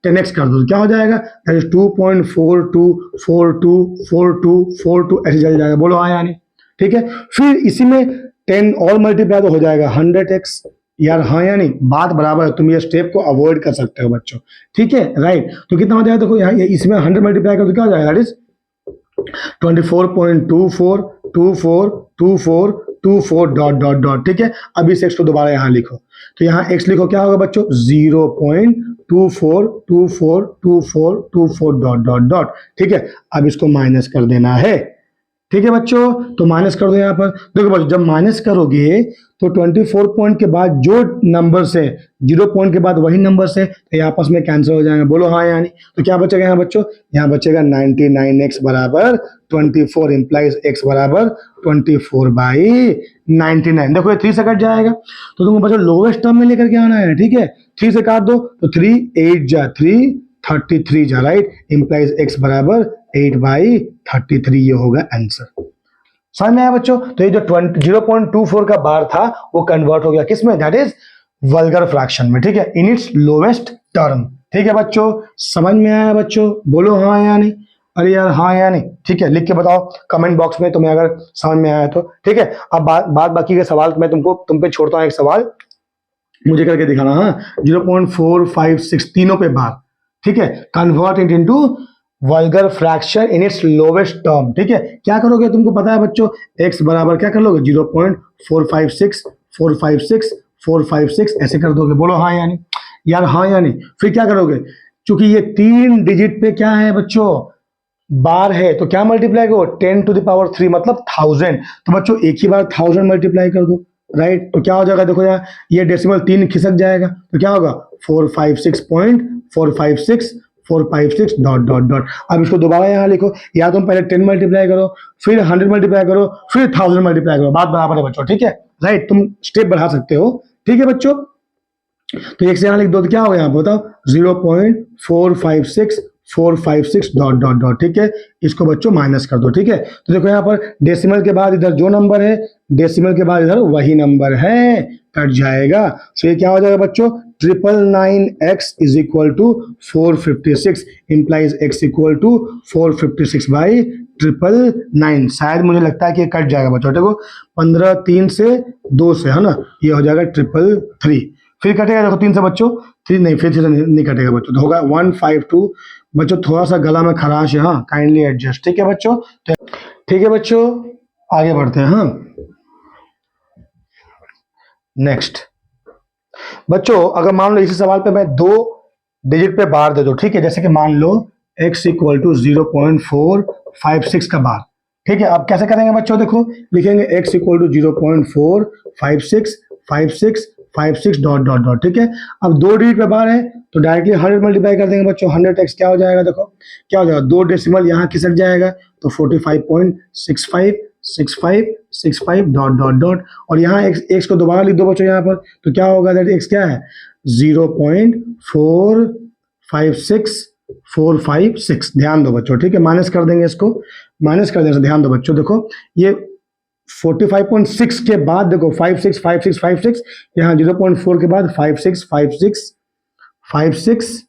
10x कर दो, क्या हो जाएगा, दैट इज 2.42424242 ऐसे चल जाएगा। बोलो हाँ या नहीं। ठीक है, फिर इसी में 10 और मल्टीप्लाई तो हो जाएगा 100x। यार हाँ या नहीं, बात बराबर है, तुम ये स्टेप को अवॉइड कर सकते हो बच्चों। ठीक है, राइट। तो कितना हो जाएगा, देखो यहाँ इसमें 100 मल्टीप्लाई कर तो क्या हो जाएगा, that is 24.242424 dot dot dot. ठीक है, अब इस x को दोबारा यहाँ लिखो, तो यहाँ x लिखो, क्या होगा बच्चों, 0.24242424 डॉट डॉट डॉट। ठीक है, अब इसको माइनस कर देना है। ठीक है बच्चों, तो माइनस कर दो यहाँ पर। देखो बच्चों, जब माइनस करोगे तो 24 पॉइंट के बाद जो नंबर से 0 पॉइंट के बाद वही नंबर से, तो ये आपस में कैंसिल हो जाएंगे। बोलो हाँ यानी। तो क्या बचेगा यहाँ बच्चों, यहाँ बचेगा 99x बराबर 24 इंप्लाइज x बराबर 24/99। देखो ये 3 से कट जाएगा, तो तुमको बच्चों लोवेस्ट टर्म में लेकर के आना है। ठीक है, 3 से काट दो तो 3 8 जा 3 33 जा, राइट, इंप्लाइज x बराबर 8/33। ये होगा आंसर। समझ में आया बच्चों। तो ये जो 0.24 का बार था वो कन्वर्ट हो गया किस में, दैट इज वल्गर फ्रैक्शन में। ठीक है, इन इट्स लोवेस्ट टर्म। ठीक है बच्चों, समझ में आया बच्चों, बोलो हाँ या नहीं। अरे यार हाँ या नहीं, ठीक है, लिख के बताओ कमेंट बॉक्स में तुम्हें अगर समझ में आया तो। ठीक है, अब बात बाकी के सवाल मैं तुम पे छोड़ता हूँ। एक सवाल मुझे करके दिखाना। हाँ, 0.456 तीनों पे बार। ठीक है, convert it into vulgar fraction in its lowest term. ठीक है, क्या करोगे, तुमको पता है बच्चों, x बराबर क्या कर लोगे, 0.456456 ऐसे कर दोगे। बोलो हाँ या नहीं। यार हाँ या नहीं। फिर क्या करोगे, क्योंकि ये 3 डिजिट पे क्या है बच्चों, बार है, तो क्या मल्टीप्लाई करो, 10⁻³ मतलब 1000। तो बच्चों एक ही बार 1000 मल्टीप्लाई कर दो, राइट। तो क्या हो जाएगा, देखो यार ये डेसिमल 3 खिसक जाएगा, तो क्या होगा 456.456 डॉट डॉट डॉट। अब इसको दोबारा यहाँ लिखो, या तुम पहले 10 मल्टीप्लाई करो, फिर 100 मल्टीप्लाई करो, फिर 1000 मल्टीप्लाई करो, बात बराबर है बच्चों। ठीक है, राइट, तुम स्टेप बढ़ा सकते हो। ठीक है बच्चों, तो एक से यहाँ लिख दो तो क्या होगा, यहाँ बताओ 0.456456 डॉट डॉट डॉट। ठीक है, इसको बच्चों माइनस कर दो। ठीक है, तो देखो यहाँ पर डेसिमल के बाद इधर जो नंबर है, डेसिमल के बाद इधर वही नंबर है, कट जाएगा। तो ये क्या हो जाएगा बच्चों, 999x is equal to 456 implies x equal to 456/999। शायद मुझे लगता है कि ये कट जाएगा बच्चों। देखो 15 3 से 2 से, है ना, ये हो जाएगा 333। फिर कटेगा, देखो 3 से बच्चों, 3 नहीं, फिर से नहीं कटेगा बच्चों, तो होगा 152। बच्चों थोड़ा सा गला में खराश है, हाँ, काइंडली एडजस्ट। ठीक है बच्चों, ठीक है बच्चों, आगे बढ़ते हैं। हाँ, नेक्स्ट बच्चों, अगर मान लो इसी सवाल पे मैं 2 डिजिट पे बार दे दो, ठीक है, जैसे कि मान लो x इक्वल टू 0.456 का बार। ठीक है, अब कैसे करेंगे बच्चों, देखो लिखेंगे x equal to 0.4565656 dot dot dot. ठीक है, अब 2 डिजिट पे बार है तो डायरेक्टली 100 मल्टीप्लाई कर देंगे बच्चों। 100x क्या हो जाएगा, देखो क्या हो जाएगा, 2 डेसिमल यहाँ खिसक जाएगा, तो 45.656565 डॉट डॉट डॉट, और यहाँ x को दोबारा लिख दो बच्चों यहाँ पर, तो क्या होगा, दैट x क्या है 0.456456। ध्यान दो बच्चों, ठीक है, माइनस कर देंगे, इसको माइनस कर देंगे, ध्यान दो बच्चों। देखो ये 45.6 के बाद देखो 565656, यहाँ 0.4 के बाद 565656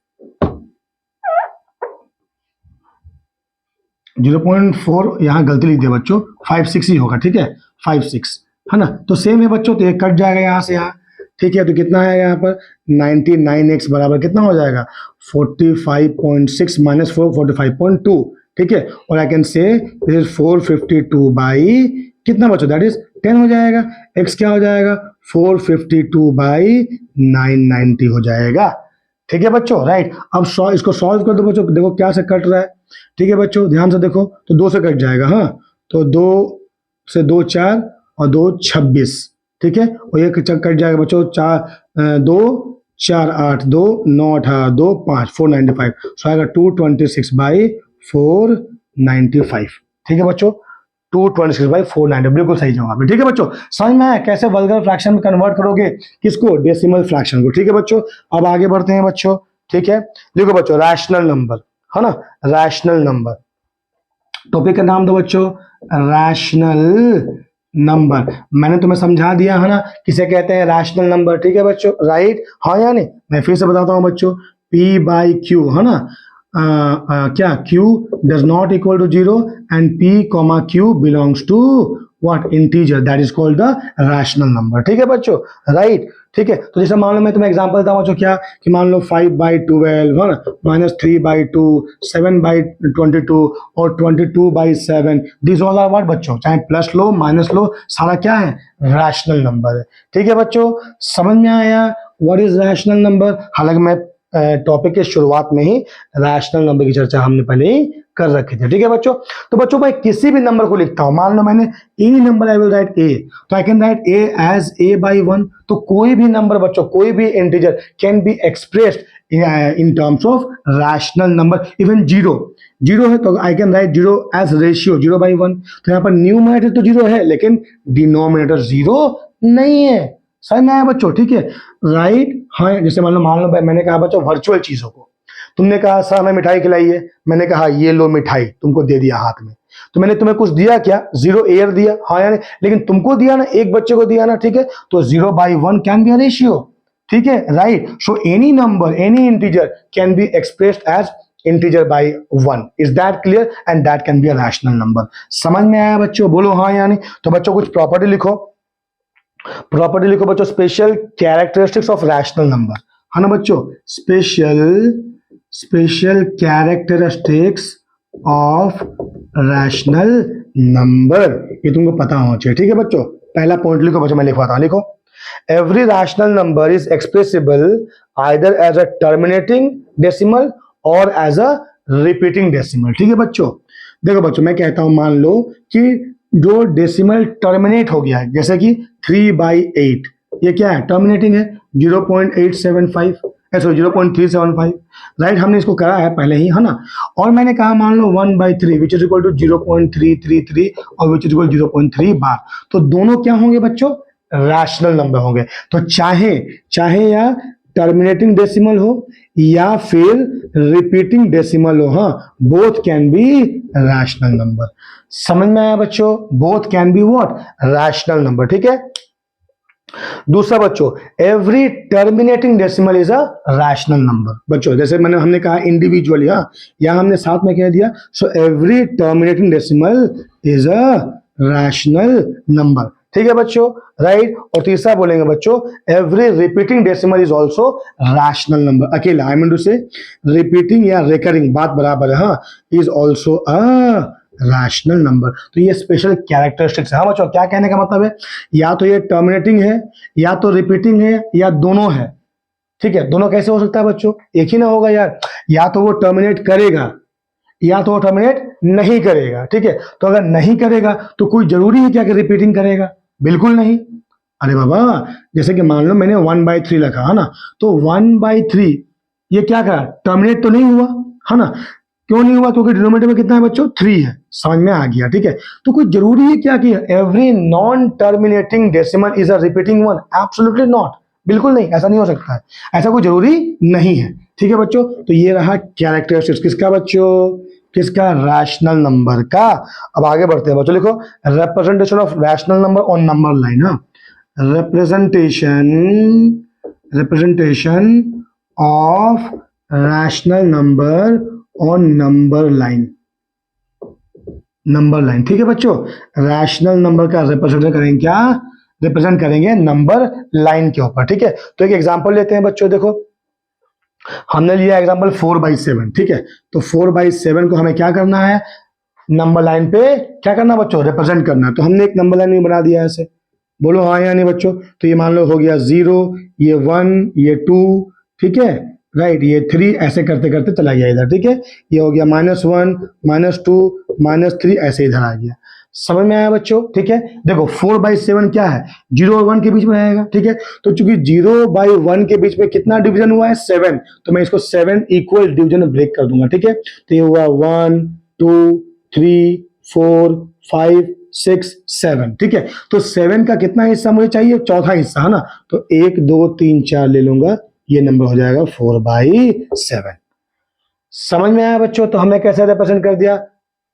0.4 यहाँ गलती लिख दिया बच्चों, 56 ही होगा। ठीक है, 56 है ना, तो सेम है बच्चों, तो ये कट जाएगा यहाँ से यहाँ। ठीक है, तो कितना है यहाँ पर 99x बराबर कितना हो जाएगा 45.6 माइनस 4 45.2। ठीक है, और आई कैन से दिस इज 452 बाई कितना बच्चों, दैट इज 10 हो जाएगा। x क्या हो जाएगा 452 बाई 990 हो जाएगा। ठीक है बच्चों, राइट। अब इसको सॉल्व कर दो बच्चों, देखो क्या से कट रहा है। ठीक है बच्चों, ध्यान से देखो, तो 2 से कट जाएगा, हाँ, तो 2 से 2 4 और 2 26। ठीक है, और ये कट जाएगा बच्चों, दो 4 8 2 9 18 2 5 495, सो आएगा 226/495। ठीक है बच्चों, 226/490 बिल्कुल सही जवाब है। ठीक है बच्चों, समझ में आया कैसे वल्गर फ्रैक्शन में कन्वर्ट करोगे किसको, डेसिमल फ्रैक्शन को। ठीक है बच्चों, अब आगे बढ़ते हैं बच्चों। ठीक है, देखो बच्चों रैशनल नंबर है ना, रैशनल नंबर टॉपिक का नाम दो बच्चों, रैशनल नंबर। मैंने तुम्हें समझा दिया है ना किसे कहते हैं रैशनल नंबर। ठीक है बच्चों, राइट, हाँ या नहीं। मैं फिर से बताता हूं बच्चों, P/Q है ना, क्या Q does not equal to 0 and P, Q belongs to what, integer, that is called the rational number। ठीक है बच्चों, राइट। ठीक है, तो जैसे मान लो मैं तुम्हें एग्जांपल देता हूँ बच्चों, क्या कि मान लो 5/12 है ना, -3/2, 7/22 और 22/7, दिस ऑल आर व्हाट बच्चों, चाहे प्लस लो माइनस लो, सारा क्या है, रैशनल नंबर है। ठीक है बच्चों, समझ में आया व्हाट इज रैशनल नंबर। हालांकि मैं टॉपिक के शुरुआत में ही रैशनल नंबर की चर्चा हमने पहले ही कर रखी थी। ठीक है बच्चों, तो बच्चों मैं किसी भी नंबर को लिखता हूं, मान लो मैंने any number I will write A, तो I can write A as a/1। तो कोई भी नंबर बच्चों, कोई भी integer can be expressed in terms of rational number. Even zero है तो I can write zero as ratio 0/1। तो यहाँ पर न्यूमरेटर तो जीरो है लेकिन डिनोमिनेटर जीरो नहीं है। समझ में आया बच्चों। ठीक है, राइट, हाँ। जैसे मान लो मैंने कहा बच्चों वर्चुअल चीजों को, तुमने कहा सर हमें मिठाई खिलाइए, मैंने कहा ये लो मिठाई, तुमको दे दिया हाथ में, तो मैंने तुम्हें कुछ दिया क्या, 0 एयर दिया, हाँ या नहीं, लेकिन तुमको दिया ना, एक बच्चे को दिया ना। ठीक है, तो 0/1 कैन बी अ रेशियो। ठीक है, right. So any number, any integer can be expressed as integer by 1, is that clear, and that can be a rational number। समझ में आया बच्चों, बोलो हाँ या नहीं। तो बच्चों कुछ प्रॉपर्टी लिखो, प्रॉपर्टी लिखो बच्चों, special characteristics of rational number है ना बच्चों, special characteristics of rational number, ये तुमको पता होना चाहिए। ठीक है बच्चों, पहला पॉइंट लिखो बच्चों, मैं लिखवाता हूं, लिखो, every rational number is expressible either as a terminating decimal or as a repeating decimal. ठीक है बच्चों, देखो बच्चों मैं कहता हूं, मान लो कि जो डेसिमल टर्मिनेट हो गया है, जैसे कि 3/8, ये क्या है, टर्मिनेटिंग है, 0.875, सॉरी 0.375, राइट। हमने इसको करा है पहले ही, है ना। और मैंने कहा मान लो 1/3 विच इज इक्वल टू 0.333 और विच इज इक्वल 0.3 बार, तो दोनों क्या होंगे बच्चों, रैशनल नंबर होंगे। तो चाहे या टर्मिनेटिंग डेसिमल हो या फिर रिपीटिंग डेसिमल हो, हाँ, both can be rational number. समझ में आया बच्चों, both can be what, rational number. ठीक है, दूसरा बच्चों, every terminating decimal is a rational number. बच्चों जैसे हमने कहा इंडिविजुअली, हाँ, या हमने साथ में कह दिया, so every terminating decimal is a rational number. ठीक है बच्चों, राइट। और तीसरा बोलेंगे बच्चों, every repeating decimal is also rational number. अकेला आई मीन टू से रिपीटिंग या रिकरिंग, बात बराबर है, हाँ, is also a rational number. तो ये स्पेशल कैरेक्टरिस्टिक्स है। हाँ बच्चों, क्या कहने का मतलब है, या तो ये टर्मिनेटिंग है, या तो रिपीटिंग है, या दोनों है। ठीक है, दोनों कैसे हो सकता है बच्चों, एक ही ना होगा यार, या तो वो टर्मिनेट करेगा या तो वो टर्मिनेट नहीं करेगा। ठीक है, तो अगर नहीं करेगा तो कोई जरूरी है क्या कि रिपीटिंग करेगा, बिल्कुल नहीं। अरे बाबा, जैसे कि मान लो मैंने 1/3 लिखा है ना, तो 1/3 ये क्या करा, टर्मिनेट तो नहीं हुआ, है ना। क्यों नहीं हुआ, क्योंकि डिनोमिनेटर में कितना है बच्चों, 3 है। समझ में आ गया। ठीक है, तो कोई जरूरी है क्या कि every non terminating decimal is a repeating one, absolutely not, बिल्कुल नहीं, ऐसा नहीं हो सकता है, ऐसा कोई जरूरी नहीं है। ठीक है बच्चों, तो ये रहा कैरेक्टरिस्टिक्स किसका बच्चों, किसका, रैशनल नंबर का। अब आगे बढ़ते हैं बच्चों, लिखो representation of rational number on number line. हाँ, representation of rational number on number line, number line. ठीक है बच्चों, रैशनल नंबर का रिप्रेजेंट करेंगे, क्या रिप्रेजेंट करेंगे, नंबर लाइन के ऊपर। ठीक है, तो एक एग्जांपल लेते हैं बच्चों, देखो हमने लिया एग्जांपल 4/7। ठीक है, तो 4/7 को हमें क्या करना है, नंबर लाइन पे क्या करना बच्चों, रिप्रेजेंट करना है। तो हमने एक नंबर लाइन में बना दिया ऐसे, बोलो हाँ या नहीं बच्चों। तो ये मान लो हो गया 0, ये 1, ये 2, ठीक है, राइट, ये 3, ऐसे करते करते चला गया इधर। ठीक है, ये हो गया -1, -2, -3, ऐसे इधर आ गया। समझ में आया बच्चों? ठीक है, देखो 4/7 क्या है, 0 और 1 के बीच में रहेगा। ठीक है, तो चूंकि 0/1 के बीच में कितना डिवीजन हुआ है, 7, तो मैं इसको 7 इक्वल डिवीजन में ब्रेक कर दूंगा। ठीक है, तो ये हुआ 1 2 3 4 5 6 7। ठीक है, तो 7 का कितना हिस्सा मुझे चाहिए, चौथा हिस्सा, है ना, तो 1 2 3 4 ले लूंगा, ये नंबर हो जाएगा 4/7। समझ में आया बच्चों? तो हमने कैसे रिप्रेजेंट कर दिया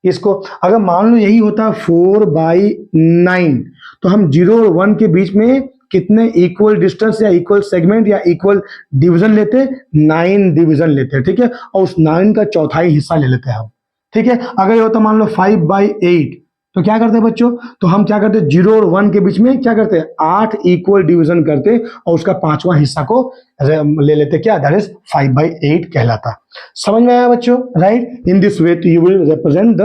इसको। अगर मान लो यही होता 4/9, तो हम 0 और 1 के बीच में कितने इक्वल डिस्टेंस या इक्वल सेगमेंट या इक्वल डिवीजन लेते, 9 डिवीजन लेते हैं। ठीक है, और उस 9 का चौथाई हिस्सा ले लेते हैं हम। ठीक है, अगर ये होता मान लो 5/8, तो क्या करते हैं बच्चों, तो हम क्या करते हैं, 0 और 1 के बीच में क्या करते हैं, 8 इक्वल डिवीजन करते और उसका 5वां हिस्सा को ले लेते, क्या, दैट इज 5/8 कहलाता। समझ में आया बच्चों? Right, in this way you will represent the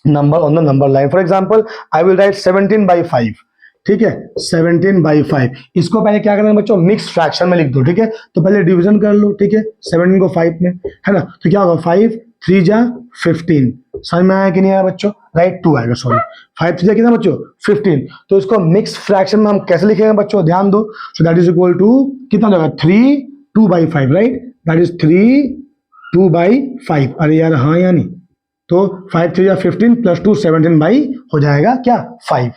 number on the number line. For example I will right 17/5। ठीक है, 17/5, इसको पहले क्या करना है बच्चों, मिक्स फ्रैक्शन में लिख दो। ठीक है, तो पहले डिवीजन कर लो। ठीक है, 17 को 5 में, है ना, तो क्या होगा, 5 3 जा 15। समझ में आया कि नहीं आया बच्चों? राइट, 2 आएगा, सॉरी, 5 3 जा कितना बच्चों, 15। तो इसको मिक्स फ्रैक्शन में हम कैसे लिखेंगे बच्चों, ध्यान दो। So that is equal to कितना हो जाएगा, 3 2/5, राइट, दैट इज 3 2/5। अरे यार हाँ या नहीं, तो 5 3 जा 15 प्लस 2 17 बाई हो जाएगा क्या, 5।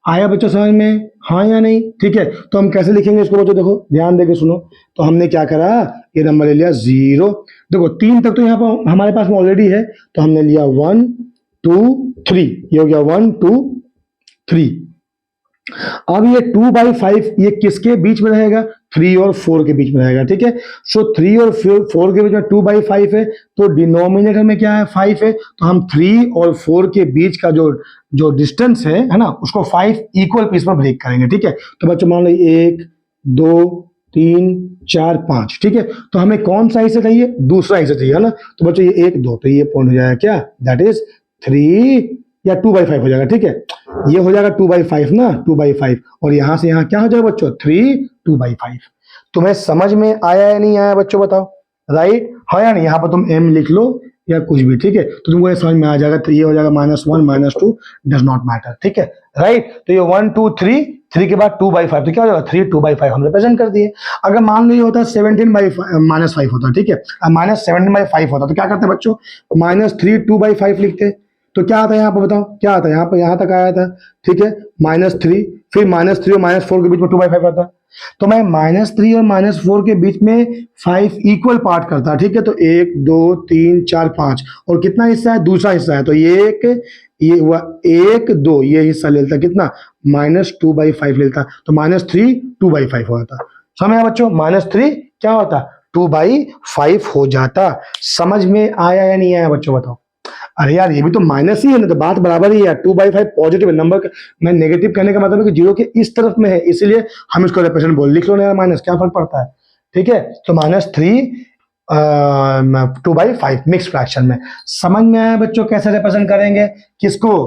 आया बच्चों समझ में, हाँ या नहीं? ठीक है, तो हम कैसे लिखेंगे इसको बच्चों, देखो ध्यान देके सुनो। तो हमने क्या करा, ये नंबर ले लिया 0, देखो 3 तक तो यहाँ पर हमारे पास में ऑलरेडी है, तो हमने लिया 1 2 3, ये हो गया 1 2 3। अब ये 2/5 ये किसके बीच में रहेगा, 3 और 4 के बीच में रहेगा। ठीक है, सो 3 और 4 के बीच में 2/5 है, तो डिनोमिनेटर में क्या है, 5 है, तो हम 3 और 4 के बीच का जो जो डिस्टेंस है ना, उसको 5 इक्वल पीस में ब्रेक करेंगे। ठीक है, तो बच्चों मान लो 1 2 3 4 5। ठीक है, तो हमें कौन सा हिस्सा चाहिए, दूसरा हिस्सा चाहिए, है ना, तो बच्चों ये 1 2, तो ये पॉइंट हो जाएगा क्या, दैट इज 3 या 2/5 हो जाएगा। ठीक है, ये हो जाएगा 2/5 ना, 2/5, और यहां से यहां क्या हो जाएगा बच्चों, 3 2/5। तुम्हें समझ में आया या नहीं आया बच्चों, बताओ। राइट, हाँ या नहीं, यहाँ पर तुम m लिख लो या कुछ भी। ठीक है, तो तुमको ये समझ में आ जाएगा, तो ये हो जाएगा -1 -2 डज नॉट मैटर। ठीक है, राइट, तो ये 1 2 3 3 के बाद 2/5, तो क्या हो जाएगा, 3 2/5 हम रिप्रेजेंट कर दिए। अगर मान लो ये होता है 17/5 होता, ठीक है, -17/5 होता, तो क्या करते बच्चों, -3 2/5 लिखते। तो क्या आता है यहाँ पर, बताओ क्या आता है यहाँ पर, यहाँ तक आया था। ठीक है, -3, फिर -3 और -4 के बीच में 2/5 आता, तो मैं -3 और -4 के बीच में 5 इक्वल पार्ट करता। ठीक है, तो 1 2 3 4 5, और कितना हिस्सा है, दूसरा हिस्सा है, तो ये हुआ 1 2, ये हिस्सा लेता कितना, -2/5 लेता, तो -3 2/5 होता। समझ आया बच्चों, -3 क्या होता, 2/5 हो जाता। समझ में आया या नहीं आया बच्चों, बताओ। अरे यार ये भी तो माइनस ही है ना, तो बात बराबर ही है, 2/5 पॉजिटिव है नंबर, मैं नेगेटिव कहने का मतलब है कि 0 के इस तरफ में है, इसलिए हम इसको रिप्रेजेंट बोल, लिख लो ना यार, माइनस क्या फर्क पड़ता है। ठीक है, तो -3 2/5 मिक्स फ्रैक्शन में। समझ में आया बच्चों कैसे रिप्रेजेंट करेंगे, किसको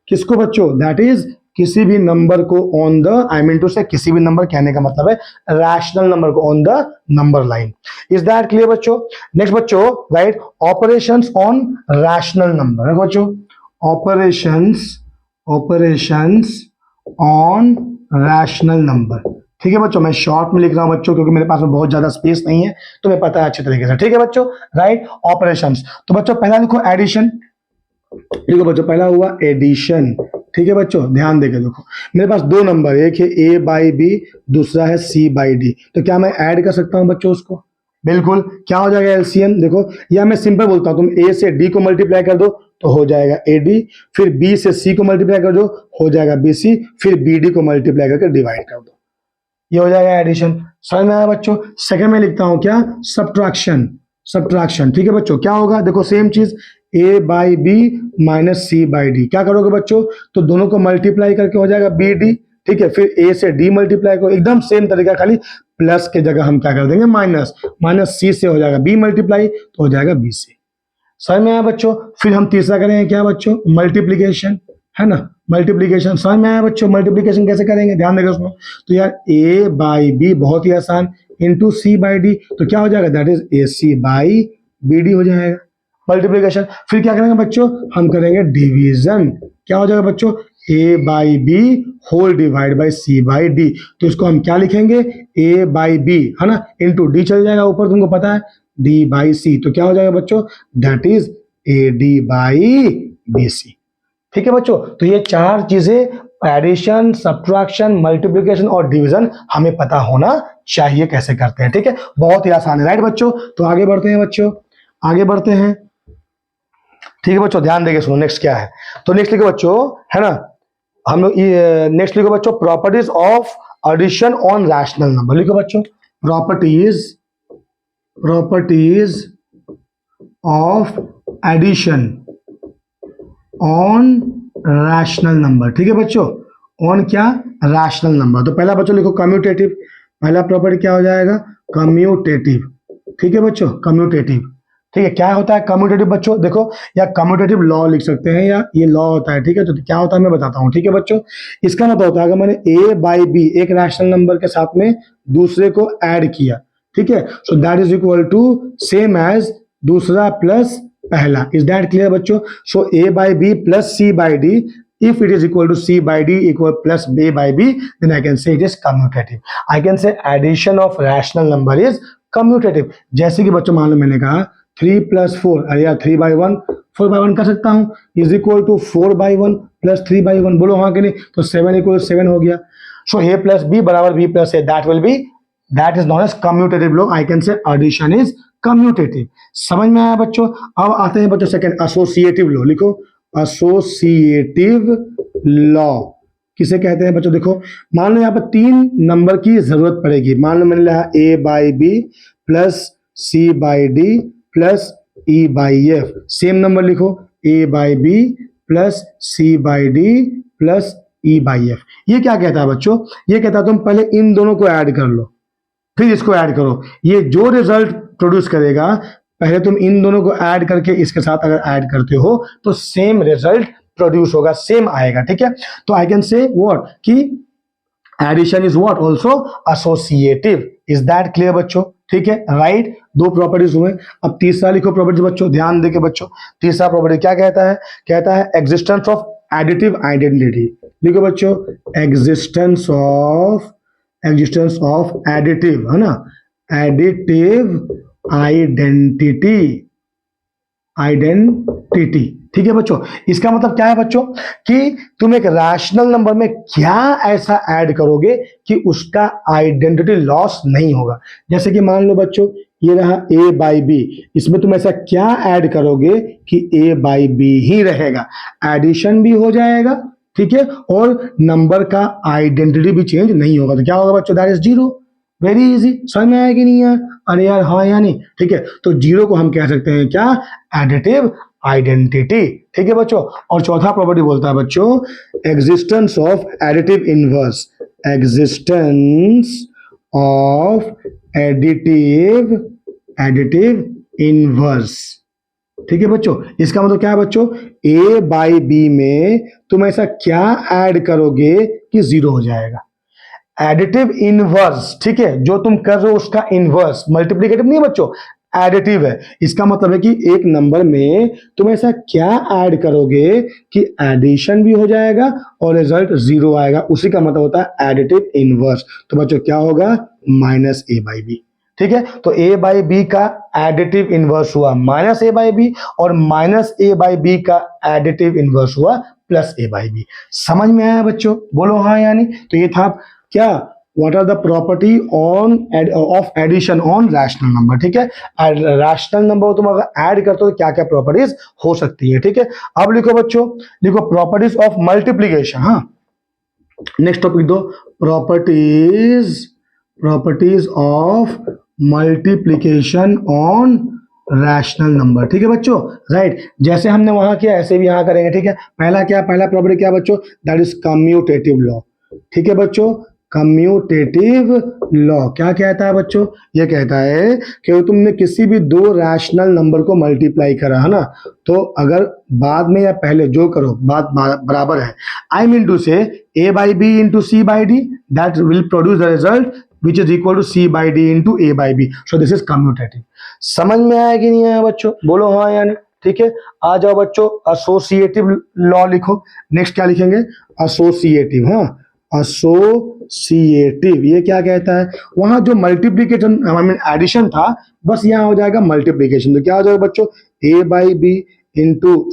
किसको बच्चों, दैट इज किसी भी नंबर को on the, I mean to say किसी भी नंबर कहने का मतलब है रैशनल नंबर को on the number line. Is that clear बच्चों? नेक्स्ट बच्चों, right, operations on rational number. बच्चों ऑपरेशंस ऑन रैशनल नंबर। ठीक है बच्चों, मैं शॉर्ट में लिख रहा हूं बच्चों, क्योंकि मेरे पास में बहुत ज्यादा स्पेस नहीं है, तो मैं पता है अच्छे तरीके से। ठीक है बच्चों, राइट, ऑपरेशंस। तो बच्चों पहला लिखो एडिशन। ठीक है बच्चों, पहला हुआ एडिशन। ठीक है बच्चों, ध्यान देके देखो, मेरे पास दो नंबर, एक है a/b, दूसरा है c/d, तो क्या मैं ऐड कर सकता हूं बच्चों उसको? बिल्कुल। क्या हो जाएगा एलसीएम, देखो, या मैं सिंपल बोलता हूं, तुम a से d को मल्टीप्लाई कर दो तो हो जाएगा ad, फिर b से c को मल्टीप्लाई कर दो हो जाएगा bc, फिर bd को मल्टीप्लाई करके डिवाइड कर दो, ये हो जाएगा एडिशन। समझ में आया बच्चों? सेकंड में लिखता हूं क्या, सब्ट्रैक्शन। ठीक है बच्चों, क्या होगा, देखो सेम चीज, a/b - c/d, क्या करोगे बच्चों, तो दोनों को मल्टीप्लाई करके हो जाएगा bd। ठीक है, फिर a से d मल्टीप्लाई करो, एकदम सेम तरीका, खाली प्लस के जगह हम क्या कर देंगे माइनस c से हो जाएगा b मल्टीप्लाई, तो हो जाएगा bc। समझ में आया बच्चों? फिर हम तीसरा करेंगे क्या बच्चों, मल्टीप्लीकेशन, है ना, मल्टीप्लीकेशन। समझ में आया बच्चों, मल्टीप्लीकेशन कैसे करेंगे, ध्यान देकर सुनो। तो यार a/b बहुत ही आसान, इंटू c/d, तो क्या हो जाएगा, दैट इज ac/bd हो जाएगा। मल्टीप्लीकेशन। फिर क्या करेंगे बच्चों, हम करेंगे डिवीजन। क्या हो जाएगा बच्चों, a by b whole divide by c by d. तो इसको हम क्या लिखेंगे, a बाई बी, है ना, इंटू डी चल जाएगा ऊपर, तुमको पता है, d बाई सी। तो क्या हो जाएगा बच्चों, that is a d by b c. ठीक है बच्चों, तो ये चार चीजें एडिशन, सब्ट्रैक्शन, मल्टीप्लिकेशन और डिवीजन हमें पता होना चाहिए कैसे करते हैं। ठीक है, बहुत ही आसान है, राइट बच्चों। तो आगे बढ़ते हैं बच्चों, आगे बढ़ते हैं। ठीक है बच्चों, ध्यान देके सुनो, नेक्स्ट क्या है। तो नेक्स्ट लिखो बच्चों, है ना, हम लोग नेक्स्ट लिखो बच्चों, properties of addition on rational number. लिखो बच्चों, properties, properties of addition on rational number. ठीक है बच्चों, ऑन क्या, रैशनल नंबर। तो पहला बच्चों लिखो कम्यूटेटिव, पहला प्रॉपर्टी क्या हो जाएगा, कम्यूटेटिव। ठीक है बच्चों, कम्यूटेटिव। ठीक है, क्या होता है कम्यूटेटिव बच्चों, देखो, या कम्यूटेटिव लॉ लिख सकते हैं, या ये लॉ होता है। ठीक है, तो क्या होता है मैं बताता हूँ। ठीक है बच्चों, इसका मतलब होता है अगर मैंने ए बाई बी एक रैशनल नंबर के साथ में दूसरे को ऐड किया, ठीक है, so that is equal to same as दूसरा प्लस पहला। इज दैट क्लियर बच्चों। So a by b plus c by d, if it is equal to c by d equal plus b by b, then I can say it is commutative. I can say addition of rational number is commutative. जैसे कि बच्चों मान लो मैंने कहा 3 plus 4, अरे यार 3 by 1 4 by 1 कर सकता हूँ, is equal to 4 by 1 plus 3 by 1, बोलो हाँ कि नहीं, तो 7 equal 7 हो गया। So a plus b बराबर b plus a, that is known as commutative law. I can say addition is commutative. समझ में आया बच्चों। अब आते हैं बच्चों सेकंड, एसोसिएटिव लॉ। लिखो, एसोसिएटिव लॉ किसे कहते हैं बच्चों। देखो, मान लो यहाँ पर 3 नंबर की जरूरत पड़ेगी। मान लो मैंने लिखा a by b plus c by d plus e by f. Same number लिखो, a by b plus c by d plus e by f. ये क्या कहता है बच्चों, ये कहता है तुम पहले इन दोनों को ऐड कर लो, फिर इसको ऐड करो। ये जो रिजल्ट प्रोड्यूस करेगा, पहले तुम इन दोनों को ऐड करके इसके साथ अगर ऐड करते हो तो सेम रिजल्ट प्रोड्यूस होगा, सेम आएगा। ठीक है, तो आई कैन से व्हाट कि addition is what also associative. Is that clear बच्चों। ठीक है, राइट, दो प्रॉपर्टीज हुए। अब तीसरा लिखो प्रॉपर्टी बच्चों, ध्यान देके बच्चों, तीसरा प्रॉपर्टी क्या कहता है, कहता है एग्जिस्टेंस ऑफ एडिटिव आइडेंटिटी। लिखो बच्चों, एग्जिस्टेंस ऑफ एडिटिव, है ना, एडिटिव आइडेंटिटी। ठीक है बच्चों, इसका मतलब क्या है बच्चों कि तुम एक रैशनल नंबर में क्या ऐसा ऐड करोगे कि उसका आइडेंटिटी लॉस नहीं होगा। जैसे कि मान लो बच्चों ये रहा a बाई बी, इसमें तुम ऐसा क्या ऐड करोगे कि a बाई बी ही रहेगा, एडिशन भी हो जाएगा, ठीक है, और नंबर का आइडेंटिटी भी चेंज नहीं होगा। तो क्या होगा बच्चों, that is zero. Very easy, समझ में आया कि नहीं यार, अरे यार हाँ या नहीं। ठीक है, तो जीरो को हम कह सकते हैं क्या, एडिटिव आइडेंटिटी। ठीक है बच्चों, और चौथा प्रॉपर्टी बोलता है बच्चों existence of additive inverse, existence of additive inverse. ठीक है बच्चों, इसका मतलब क्या है बच्चों, a बाई बी में तुम ऐसा क्या ऐड करोगे कि जीरो हो जाएगा, एडिटिव इनवर्स। ठीक है, जो तुम कर रहे हो उसका इनवर्स, मल्टीप्लिकेटिव नहीं बच्चों, एडिटिव है। इसका मतलब है कि एक नंबर में तुम ऐसा क्या ऐड करोगे कि एडिशन भी हो जाएगा और रिजल्ट जीरो आएगा, उसी का मतलब होता है एडिटिव इनवर्स। तो बच्चों क्या होगा, माइनस a बाई बी। ठीक है, तो a बाई बी का एडिटिव इनवर्स हुआ माइनस a बाई बी, और माइनस a बाई बी का एडिटिव इनवर्स हुआ प्लस a बाई बी। समझ में आया बच्चों, बोलो हाँ या नहीं। तो ये था क्या, what are the property of addition on rational number. ठीक है, रैशनल नंबर तुम अगर ऐड करते हो तो क्या क्या प्रॉपर्टीज हो सकती है। ठीक है, अब लिखो बच्चों, लिखो प्रॉपर्टीज ऑफ मल्टीप्लीकेशन। हाँ, नेक्स्ट टॉपिक दो, properties of multiplication on rational number. ठीक है बच्चों, राइट, जैसे हमने वहां किया ऐसे भी यहां करेंगे। ठीक है, पहला क्या, पहला प्रॉपर्टी क्या बच्चों, दैट इज कम्यूटेटिव लॉ। ठीक है बच्चों, कम्यूटेटिव लॉ क्या कहता है बच्चों, ये कहता है कि तुमने किसी भी दो रैशनल नंबर को मल्टीप्लाई करा है ना, तो अगर बाद में या पहले जो करो बात बराबर है, I mean to say a by B into C by d, that will produce the result which is equal to c by d into a by b. So this is commutative. समझ में आया कि नहीं आया बच्चों, बोलो हाँ या नहीं। ठीक है। आ जाओ बच्चों, एसोसिएटिव लॉ लिखो। नेक्स्ट क्या लिखेंगे? एसोसिएटिव। हाँ, एसोसिएटिव ये क्या कहता है? वहां जो मल्टीप्लीकेशन आई मीन एडिशन था, बस यहाँ हो जाएगा मल्टीप्लीकेशन। तो क्या हो जाएगा बच्चों? A by B into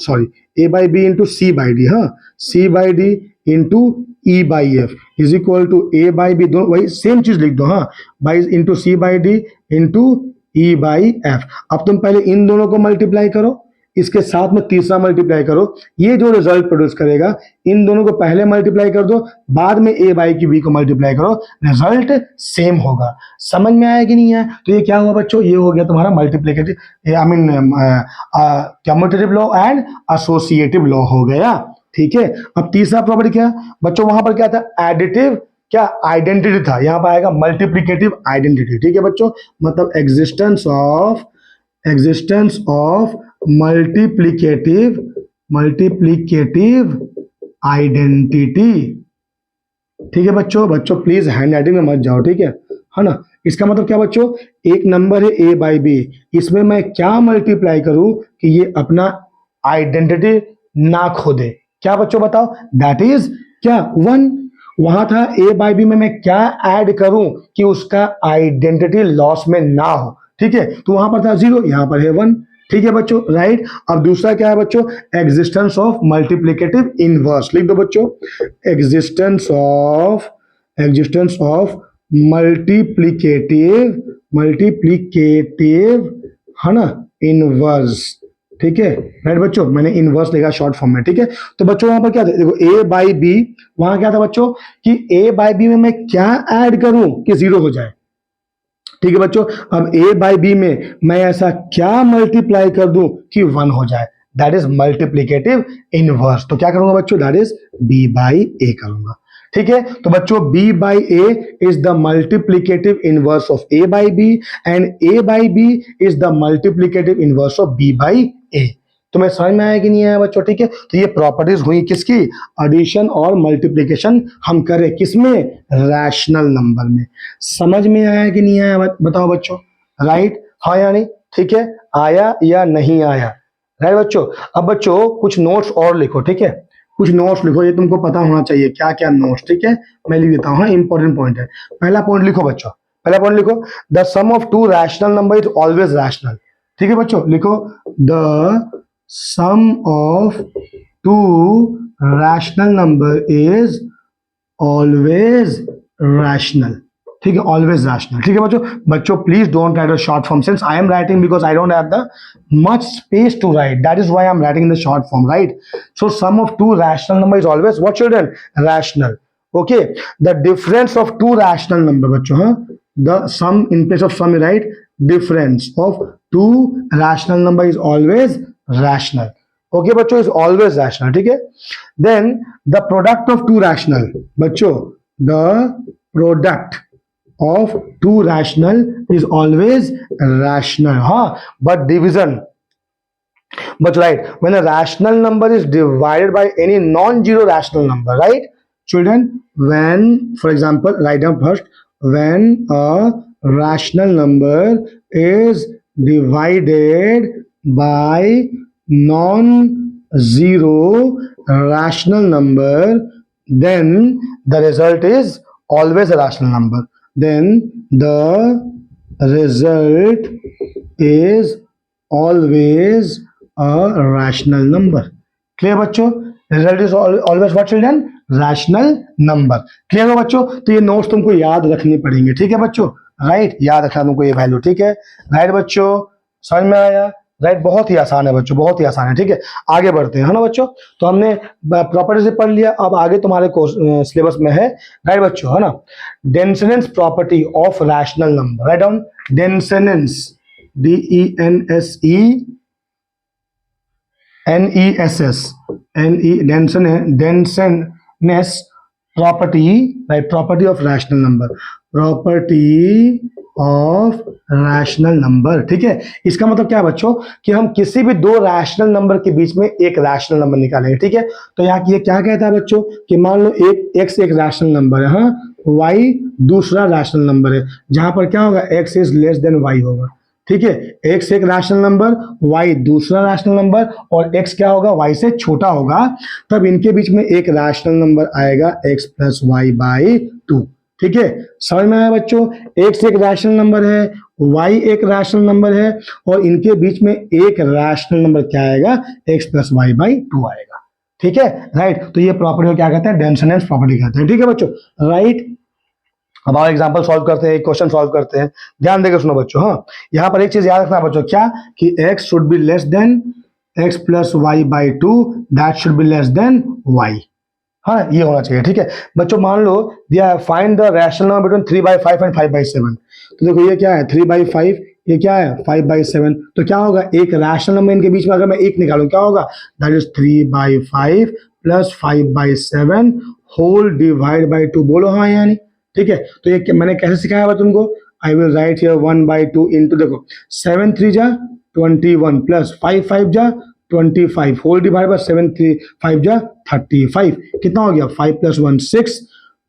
A by B into C by D. हाँ, C by D into E by F is equal to A by B, दोनों वही सेम चीज लिख दो। हाँ, by into C by D into E by F. अब तुम पहले इन दोनों को मल्टीप्लाई करो, इसके साथ में तीसरा मल्टीप्लाई करो, ये जो रिजल्ट प्रोड्यूस करेगा, इन दोनों को पहले मल्टीप्लाई कर दो, बाद में ए बाई की बी को मल्टीप्लाई करो, रिजल्ट सेम होगा। समझ में आया कि नहीं है? तो ये क्या हुआ बच्चों? ये हो गया तुम्हारा multiplicative I mean commutative law and associative law हो गया। ठीक है। अब तीसरा प्रॉपर्टी क्या बच्चों? वहां पर क्या था? एडिटिव क्या आइडेंटिटी था, यहां पर आएगा मल्टीप्लिकेटिव आइडेंटिटी। ठीक है बच्चों, मतलब एग्जिस्टेंस ऑफ मल्टीप्लिकेटिव आइडेंटिटी। ठीक है बच्चों प्लीज हैंड राइटिंग में मत जाओ, ठीक है ना। इसका मतलब क्या बच्चों? एक नंबर है ए बाई बी, इसमें मैं क्या मल्टीप्लाई करूं कि ये अपना आइडेंटिटी ना खो दे? क्या बच्चों बताओ? दैट इज क्या? 1। वहां था ए बाई बी में मैं क्या ऐड करूं कि उसका आइडेंटिटी लॉस में ना हो? ठीक है, तो वहां पर था 0, यहां पर है 1। ठीक है बच्चों, राइट। अब दूसरा क्या है बच्चों? Existence of multiplicative inverse. लिख दो बच्चों, एग्जिस्टेंस ऑफ मल्टीप्लिकेटिव है ना, इनवर्स। ठीक है, राइट बच्चों, मैंने इनवर्स लिखा शॉर्ट फॉर्म में। ठीक है, तो बच्चों वहां पर क्या था? देखो ए बाई बी, वहां क्या था बच्चों कि ए बाई बी में मैं क्या ऐड करूं कि 0 हो जाए? ठीक है बच्चों, अब ए बाई बी में मैं ऐसा क्या मल्टीप्लाई कर दूं कि 1 हो जाए? That is multiplicative inverse. तो क्या करूंगा बच्चों? That is B by A करूंगा। ठीक है, तो बच्चों B by A is the multiplicative inverse of A by B and A by B is the multiplicative inverse of B by A. तुम्हें समझ में आया कि नहीं आया बच्चों? ठीक है, तो ये प्रॉपर्टीज हुई किसकी? एडिशन और मल्टीप्लिकेशन हम करें किसमें? रैशनल नंबर में। समझ में आया कि नहीं आया बताओ बच्चों? राइट, हाँ या नहीं? ठीक है, आया या नहीं आया? राइट बच्चों। अब बच्चों कुछ नोट्स और लिखो, ठीक है, कुछ नोट्स लिखो, ये तुमको पता होना चाहिए क्या क्या नोट्स। ठीक है, मैं लिख देता हूँ। हाँ, इंपॉर्टेंट पॉइंट है। पहला पॉइंट लिखो बच्चों, पहला पॉइंट लिखो, the sum of two rational number is always rational. ठीक है बच्चों, लिखो the sum of two rational number is always rational. ठीक है, always rational. ठीक है बच्चों please don't write a short form since I am writing because I don't have the much space to write. That is why I am writing in the short form, right? So sum of two rational number is always what, children? Rational. Okay, the difference of two rational number बच्चों, हाँ, the sum in place of sum, right? Difference of two rational number is always rational. Okay बच्चों, is always rational. ठीक है, then the product of two rational बच्चों, the product of two rational is always rational. हाँ, but division, but right, when a rational number is divided by any non-zero rational number, right children? When, for example, write down first, when a rational number is divided by non-zero rational number, then the result is always a rational number. Then the result is always a rational number. Clear बच्चों? Result is always what children? Rational number. Clear हो बच्चों? तो ये नोट्स तुमको याद रखनी पड़ेंगे। ठीक है बच्चों, राइट, याद रखना तुमको ये वैल्यू। ठीक है, राइट बच्चों, समझ में आया? राइट, बहुत ही आसान है बच्चों, बहुत ही आसान है। ठीक है, आगे बढ़ते हैं, है ना बच्चों? तो हमने प्रॉपर्टी से पढ़ लिया, अब आगे तुम्हारे सिलेबस में है, राइट बच्चों, है ना, denseness property of rational number. Right down, denseness, DENSENESS, denseness property, right, property of rational number, property of rational number. ठीक है, इसका मतलब क्या है बच्चों कि हम किसी भी दो रैशनल नंबर के बीच में एक रैशनल नंबर निकालेंगे। ठीक है, तो यहाँ ये क्या कहता है बच्चों कि मान लो एक x एक रैशनल नंबर है, हाँ, y दूसरा रैशनल नंबर है, जहां पर क्या होगा, x is less than y होगा। ठीक है, x एक रैशनल नंबर, y दूसरा रैशनल नंबर और x क्या होगा, y से छोटा होगा, तब इनके बीच में एक रैशनल नंबर आएगा x plus y by two. ठीक है, समझ में आया बच्चों, x एक रैशनल नंबर है, y एक रैशनल नंबर है और इनके बीच में एक रैशनल नंबर क्या आएगा, x plus y by two आएगा। ठीक है, राइट। तो ये प्रॉपर्टी को क्या कहते हैं, डेंसनेस प्रॉपर्टी कहते हैं। ठीक है बच्चों, राइट। अब आप एग्जांपल सॉल्व करते हैं, एक क्वेश्चन सॉल्व करते हैं, ध्यान देकर सुनो बच्चों। हाँ, यहाँ पर एक चीज याद रखना बच्चों, क्या कि x should be less than x plus y by two, that should be less than y। हाँ, ये होना चाहिए। ठीक है बच्चों, मान लो दिया find the rational number between 3/5 and 5/7। तो देखो ये क्या है, 3/5, ये क्या है 5/7। तो क्या होगा, एक रैशनल नंबर इनके बीच में अगर मैं एक निकालूं क्या होगा, that is 3/5 plus 5/7 whole divide by two. बोलो हाँ या नहीं। ठीक है, तो ये मैंने कैसे सिखाया तुमको, आई विल राइट हियर 1/2 इंटू, देखो 7 3 जा 21 प्लस 5 5 जा 25 होल डिवाइड बाय 7 3 5 जा 35। कितना हो गया, 5 plus 1 6,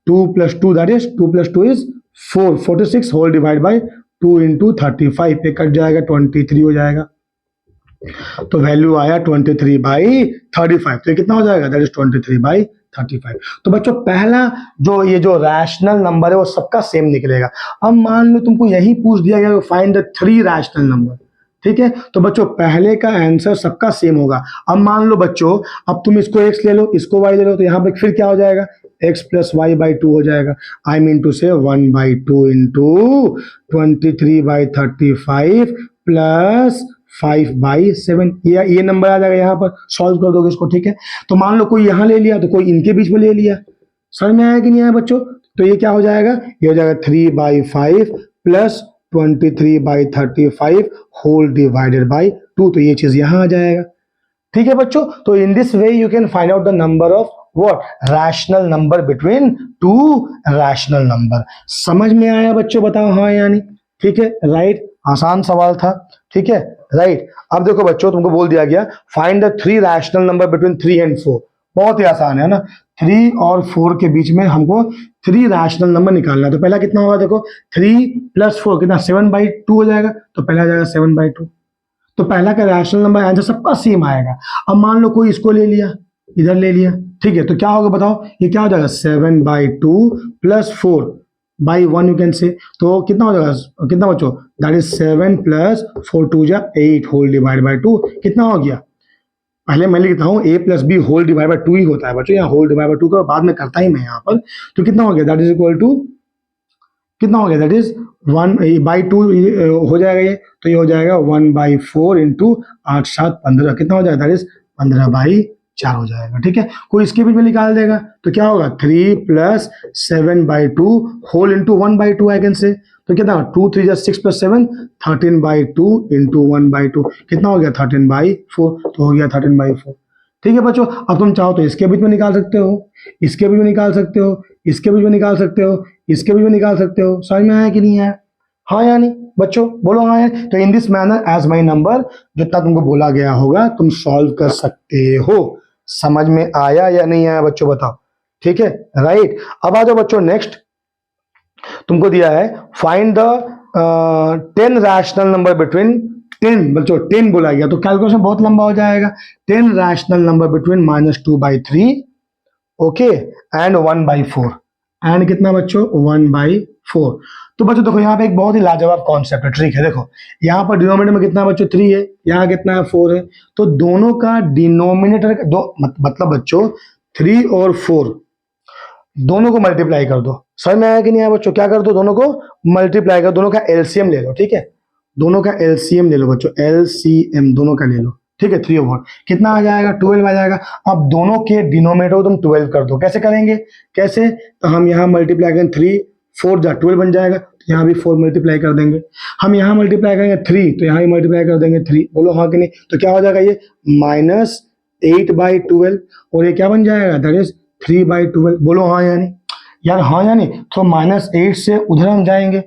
2 plus 2 that is 2 plus 2 is 4, 46 whole divide by 2 into 35, पे कट जाएगा 23 हो जाएगा। तो वैल्यू आया 23/35। तो कितना हो जाएगा, दैट इज 23/35। तो बच्चों पहला जो ये जो रैशनल नंबर है वो सबका सेम निकलेगा। अब मान लो तुमको यही पूछ दिया गया फाइंड द 3 रैशनल नंबर। ठीक है, तो बच्चों पहले का आंसर सबका सेम होगा। अब मान लो बच्चों, अब तुम इसको x ले लो, इसको y ले लो, तो यहाँ पे फिर क्या हो जाएगा, x plus y by two हो जाएगा। आई मीन टू से 1/2 इंटू 23/35 प्लस 5/7। ये नंबर आ जाएगा, यहाँ पर सॉल्व कर दोगे इसको। ठीक है, तो मान लो कोई यहाँ ले लिया तो कोई इनके बीच में ले लिया। समझ में आया कि नहीं आया बच्चों। तो ये क्या हो जाएगा, ये हो जाएगा 3/5 प्लस 23/35 होल डिवाइडेड बाई 2। तो ये चीज यहां आ जाएगा। ठीक है बच्चों, तो in this way you can find out the number of what, rational number between to rational number. समझ में आया बच्चों, बताओ हाँ या नहीं। ठीक है, राइट, आसान सवाल था। ठीक है, राइट। अब देखो बच्चों, तुमको बोल दिया गया find the 3 rational number between 3 and 4। बहुत ही आसान है ना, 3 और 4 के बीच में हमको 3 रैशनल नंबर निकालना है। तो पहला कितना होगा, देखो 3 प्लस 4 कितना, 7/2 हो जाएगा। तो पहला आ जाएगा 7/2। तो पहला का रैशनल नंबर आंसर सबका सेम आएगा। अब मान लो कोई इसको ले लिया, इधर ले लिया। ठीक है, तो क्या होगा बताओ, ये क्या हो जाएगा, 7/2 प्लस 4/1 यू कैन से। तो कितना हो जाएगा, कितना बच्चों, दैट इज 7 प्लस 4 2 जा 8 होल डिवाइड बाई 2। कितना हो गया, पहले मैं लिखता हूँ a plus b whole divide by 2 ही होता है बच्चों, यहाँ होल डिवाइड बाई 2 का बाद में करता ही मैं यहाँ पर। तो कितना हो गया, दैट इज इक्वल टू, कितना हो गया, दैट इज 1/2 हो जाएगा ये। तो ये हो जाएगा 1/4 इंटू 8 7 15। कितना हो जाएगा, दैट इज 15/4 हो जाएगा। ठीक है, कोई इसके बीच में निकाल देगा तो क्या होगा, 3 plus 7/2 whole into 1/2 I can say. तो कितना, 2 3 6 प्लस 7 13/2 इंटू 1/2। कितना हो गया, 13/4। तो हो गया 13/4। ठीक है बच्चों, अब तुम चाहो तो इसके बीच में निकाल सकते हो, इसके बीच में निकाल सकते हो, इसके बीच में निकाल सकते हो, इसके बीच में निकाल सकते हो। समझ में आया कि नहीं आया, हाँ या नहीं बच्चों, बोलो हाँ या नहीं। तो in this manner as my number, जितना तुमको बोला गया होगा तुम सॉल्व कर सकते हो। समझ में आया या नहीं आया बच्चों, बताओ। ठीक है, राइट। अब आ जाओ बच्चों, नेक्स्ट तुमको दिया है find the 10 rational number between 10। बच्चों 10 बोला गया तो कैलकुलेशन बहुत लंबा हो जाएगा। 10 rational number between -2/3 okay and 1/4 and कितना बच्चों, 1/4। तो बच्चों देखो यहाँ पे एक बहुत ही लाजवाब कॉन्सेप्ट है, ट्रिक है। देखो यहाँ पर डिनोमिनेटर में कितना बच्चों 3 है, यहाँ कितना है 4 है। तो दोनों का डिनोमिनेटर दो मतलब बच्चों 3 और 4 दोनों को मल्टीप्लाई कर दो। समझ में आया कि नहीं आया बच्चों, क्या कर दो, दोनों को मल्टीप्लाई कर, दोनों का एलसीएम ले लो। ठीक है, दोनों का एलसीएम ले लो बच्चों, एलसीएम दोनों का ले लो। ठीक है, 3 और 4 कितना आ जाएगा, 12 आ जाएगा। अब दोनों के डिनोमिनेटर को तुम 12 कर दो। कैसे करेंगे, कैसे, तो हम यहाँ मल्टीप्लाई करेंगे, 3 4 जा 12 बन जाएगा। तो यहाँ भी 4 मल्टीप्लाई कर देंगे। हम यहाँ मल्टीप्लाई करेंगे 3, तो यहाँ भी मल्टीप्लाई कर देंगे 3। बोलो हाँ कि नहीं। तो क्या हो जाएगा, ये -8/12 और ये क्या बन जाएगा, दैट इज 3/12। बोलो हाँ या नहीं यार, हाँ या नहीं। तो -8 से उधर हम जाएंगे,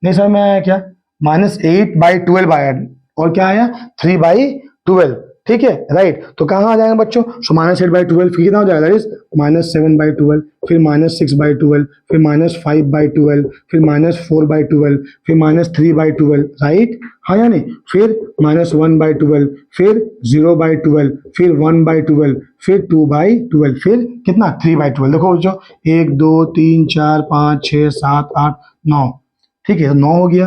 नहीं समझ में आया क्या, -8/12 आया और क्या आया 3/12। ठीक है, राइट। तो कहाँ आ जाएगा बच्चों, सो -8/12 फिर कितना हो जाएगा, दैट इज -7/12, फिर -6/12, फिर -5/12, फिर -4/12, फिर -3/12, राइट, हाँ या नहीं, फिर -1/12, फिर 0/12, फिर 1/12, फिर 2/12, फिर कितना 3/12। देखो बच्चों 1 2 3 4 5 6 7 8 9, ठीक है, 9 हो गया,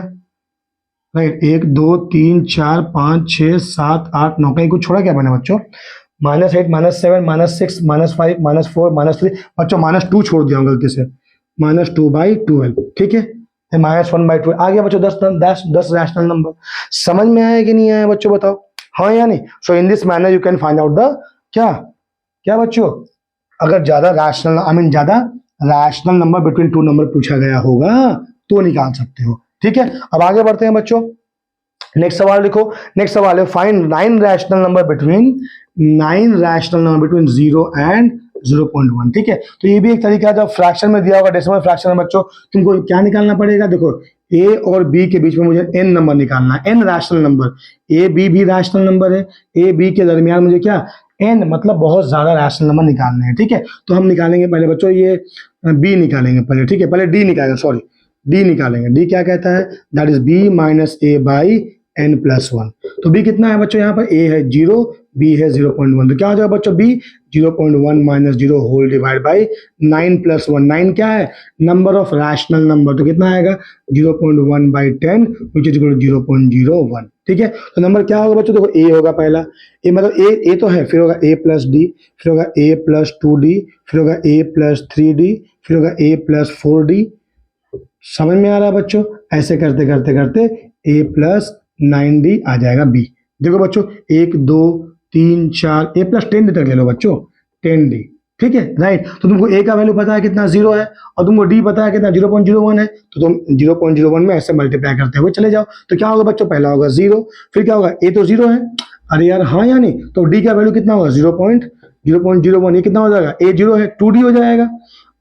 राइट। 1 2 3 4 5 6 7 8 9, कहीं कुछ छोड़ा क्या मैंने बच्चों, -8 -7 -6 -5 -4 -3, बच्चों -2 छोड़ दिया हूँ गलती से, -2/12, ठीक है, -1/12 आ गया बच्चों। 10 रैशनल नंबर। समझ में आया कि नहीं आया बच्चों, बताओ हाँ या नहीं। So in this manner you can find out the क्या क्या बच्चों, अगर ज्यादा रैशनल ज्यादा rational number between two number पूछा गया होगा तो निकाल सकते हो, ठीक है। अब आगे बढ़ते हैं बच्चों, नेक्स्ट सवाल लिखो। नेक्स्ट सवाल है find 9 rational number between 0 and 0.1, ठीक है। तो ये भी एक तरीका है, जब फ्रैक्शन में दिया होगा डेसिमल फ्रैक्शन में बच्चों, तुमको क्या निकालना पड़ेगा, देखो ए और बी के बीच में मुझे एन नंबर निकालना है, n rational number, a b भी रैशनल नंबर है, ए बी के दरमियान मुझे क्या एन मतलब बहुत ज्यादा रैशनल नंबर निकालने हैं, ठीक है। तो हम निकालेंगे पहले बच्चों ये बी निकालेंगे पहले, ठीक है, पहले डी निकालेंगे, सॉरी डी निकालेंगे। डी क्या कहता है, that is b minus a by n+1। तो बी कितना है बच्चों, यहाँ पर ए है 0, बी है 0.1, तो क्या हो जाएगा बच्चों b 0.1 minus 0 whole divide by 9+1। 9 क्या है, नंबर ऑफ रैशनल नंबर, तो कितना आएगा 0.1/10 विच इज इक्वल टू 0.01, ठीक है। तो नंबर क्या होगा बच्चों, देखो ए होगा पहला, ए मतलब ए तो है, फिर होगा a प्लस डी, फिर होगा a प्लस 2d, फिर होगा a प्लस 3d, फिर होगा a प्लस 4d। समझ में आ रहा है बच्चों, ऐसे करते करते करते a प्लस 9d आ जाएगा बी। देखो बच्चों 1 2 3 4 a प्लस 10d तक ले लो बच्चों, 10d, ठीक है, राइट। तो तुमको a का वैल्यू पता है कितना 0 है, और तुमको d पता है कितना 0.01 है, तो तुम 0.01 में ऐसे मल्टीप्लाई करते हुए चले जाओ। तो क्या होगा बच्चों, पहला होगा 0, फिर क्या होगा, a तो 0 है, अरे यार हाँ या नहीं, तो d का वैल्यू कितना होगा 0.01, ये कितना हो जाएगा, a 0 है 2d हो जाएगा।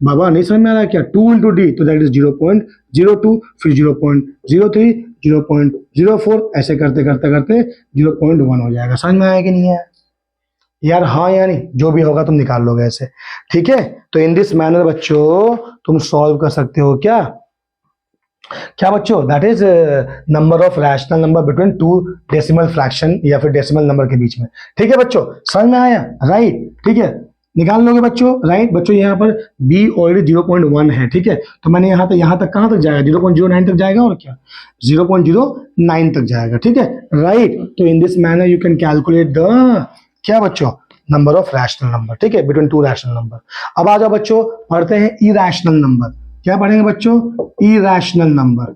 बाबा नहीं समझ में आ रहा है क्या, 2 इंटू डी, तो दैट इज 0.02, फिर 0.03, 0.04, ऐसे करते करते करते 0.1 हो जाएगा। समझ में आया कि नहीं है यार, हाँ या नहीं, जो भी होगा तुम निकाल लोगे ऐसे, ठीक है। तो इन दिस मैनर बच्चों तुम सॉल्व कर सकते हो क्या क्या बच्चों, that is number of rational number between to decimal fraction या फिर डेसिमल नंबर के बीच में, ठीक है बच्चों, समझ में आया, राइट, ठीक है, निकाल लोगे बच्चों, राइट। बच्चों यहाँ पर b ऑलरेडी 0.1 है, ठीक है, तो मैंने यहाँ तक कहाँ तक जाएगा, 0.09 तक जाएगा, और क्या 0.09 तक जाएगा, ठीक है, राइट। तो in this manner you can calculate the क्या बच्चों, नंबर ऑफ रैशनल नंबर, ठीक है, बिटवीन टू रैशनल नंबर। अब आ जाओ बच्चों, पढ़ते हैं इरैशनल नंबर। क्या पढ़ेंगे बच्चों, इरैशनल नंबर,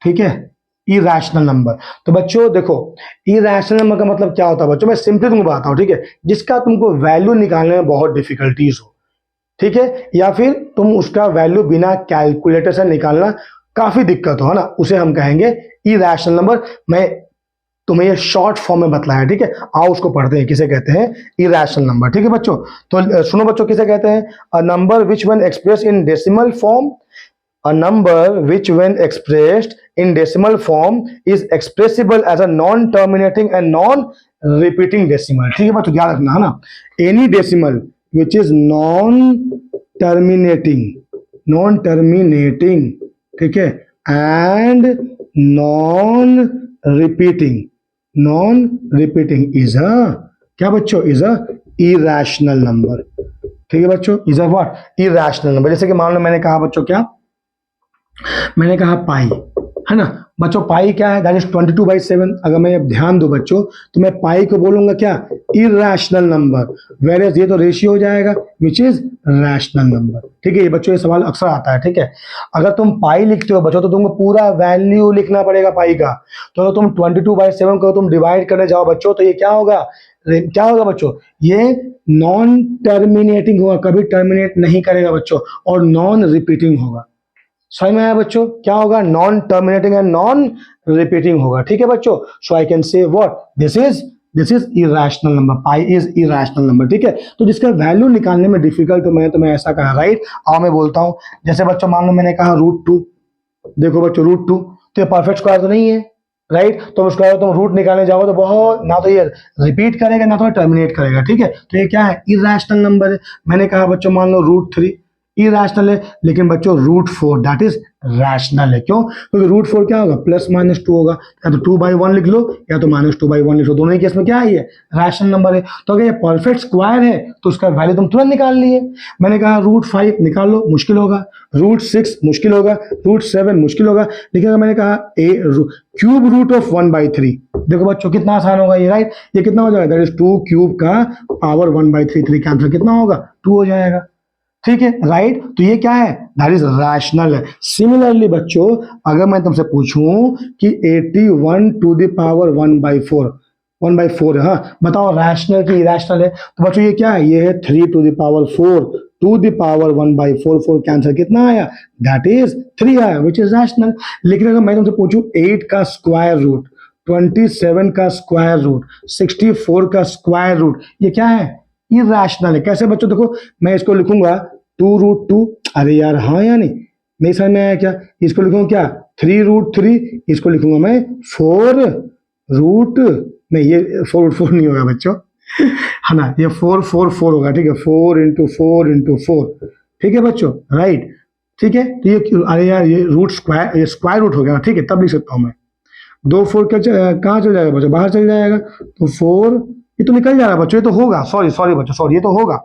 ठीक है, इरैशनल नंबर। तो बच्चों देखो इरैशनल नंबर का मतलब क्या होता है बच्चों, मैं सिंपली तुमको बताता हूँ, ठीक है, जिसका तुमको वैल्यू निकालने में बहुत डिफिकल्टीज हो, ठीक है, या फिर तुम उसका वैल्यू बिना कैलकुलेटर से निकालना काफी दिक्कत हो, है ना, उसे हम कहेंगे इरैशनल नंबर। मैं तुम्हें ये शॉर्ट फॉर्म में बतलाया, ठीक है, आओ उसको पढ़ते हैं, किसे कहते हैं इरैशनल नंबर, ठीक है बच्चों। तो सुनो बच्चों, किसे कहते हैं, a number which when express in decimal form, a number which when expressed in decimal form is expressible as a non-terminating and non-repeating decimal, ठीक है बच्चों, ध्यान रखना है ना, any decimal which is non-terminating, ठीक है, and non-repeating is a क्या बच्चों, is a irrational number, ठीक है बच्चों, is a what, irrational number। जैसे कि मान लो मैंने कहा बच्चों, क्या मैंने कहा पाई, है ना बच्चों, पाई क्या है, दैट इज 22/7। अगर मैं ध्यान दूं बच्चों, तो मैं पाई को बोलूंगा क्या, इरैशनल नंबर, वेर एज ये तो रेशियो हो जाएगा विच इज रैशनल नंबर, ठीक है। ये बच्चों ये सवाल अक्सर आता है, ठीक है। अगर तुम पाई लिखते हो बच्चों, तो तुमको पूरा वैल्यू लिखना पड़ेगा पाई का। तो अगर तुम 22/7 को तुम डिवाइड करने जाओ बच्चों, तो ये क्या होगा बच्चों, ये नॉन टर्मिनेटिंग होगा, कभी टर्मिनेट नहीं करेगा बच्चों, और नॉन रिपीटिंग होगा। समझ में आया बच्चों, क्या होगा, non terminating and non repeating होगा, ठीक है बच्चों। So I can say what, this is irrational number, pi is irrational number, ठीक है। तो जिसका वैल्यू निकालने में डिफिकल्ट, तो मैंने तुम्हें ऐसा कहा, राइट। आओ मैं बोलता हूं, जैसे बच्चों मान लो मैंने कहा √2, देखो बच्चों √2, तो ये परफेक्ट स्क्वायर तो नहीं है, राइट। तो उसके बाद तुम रूट निकालने जाओ तो बहुत ना तो ये रिपीट करेगा ना तो टर्मिनेट करेगा, ठीक है। तो ये क्या है, इरेशनल नंबर है। मैंने कहा बच्चों मान लो √3 इरेशनल है, लेकिन बच्चों √4 दैट इज रैशनल है। क्यों? क्योंकि √4 क्या होगा, +-2 होगा, या तो 2/1 लिख लो या तो -2/1 लिख लो, दोनों ही केस में क्या है, ये रैशनल नंबर है। तो अगर ये परफेक्ट स्क्वायर है तो उसका वैल्यू तुम तुरंत निकाल लिए। मैंने कहा √5 निकाल लो, मुश्किल होगा, √6 मुश्किल होगा, √7 मुश्किल होगा, लेकिन अगर मैंने कहा क्यूब रूट ऑफ 1/3, देखो बच्चों कितना आसान होगा ये, राइट। ये कितना हो जाएगा, दैट इज 2 क्यूब का पावर 1/3, 3 का आंसर कितना होगा, 2 हो जाएगा, ठीक है, राइट। तो ये क्या है, दैट इज रैशनल है। सिमिलरली बच्चों अगर मैं तुमसे पूछूं कि 81 टू द पावर 1/4 है, हाँ बताओ रैशनल की इरेशनल है। तो बच्चों ये क्या है, ये है 3 to the power 4 to the power 1/4, 4 का आंसर कितना आया, दैट इज 3 आया, विच इज रैशनल। लेकिन अगर मैं तुमसे पूछूं 8 का स्क्वायर रूट, 27 का स्क्वायर रूट, 64 का स्क्वायर रूट, ये क्या है, इरेशनल है। कैसे बच्चों, देखो मैं इसको लिखूंगा 2√2, अरे यार हाँ या नहीं समझ में आया क्या, इसको लिखूंगा क्या 3√3, इसको लिखूंगा मैं 4 रूट, नहीं ये 4√4 नहीं होगा बच्चों, है ना, ये 4 होगा, ठीक है, 4 × 4 × 4, ठीक है बच्चों, राइट, ठीक है। तो ये अरे यार ये रूट स्क्वायर, ये स्क्वायर रूट हो गया, ठीक है, तब लिख सकता हूं मैं 2 4 कहाँ चल जाएगा बच्चों, बाहर चल जाएगा, तो 4 ये तो निकल जाएगा बच्चों, ये तो होगा, सॉरी बच्चों, सॉरी ये तो होगा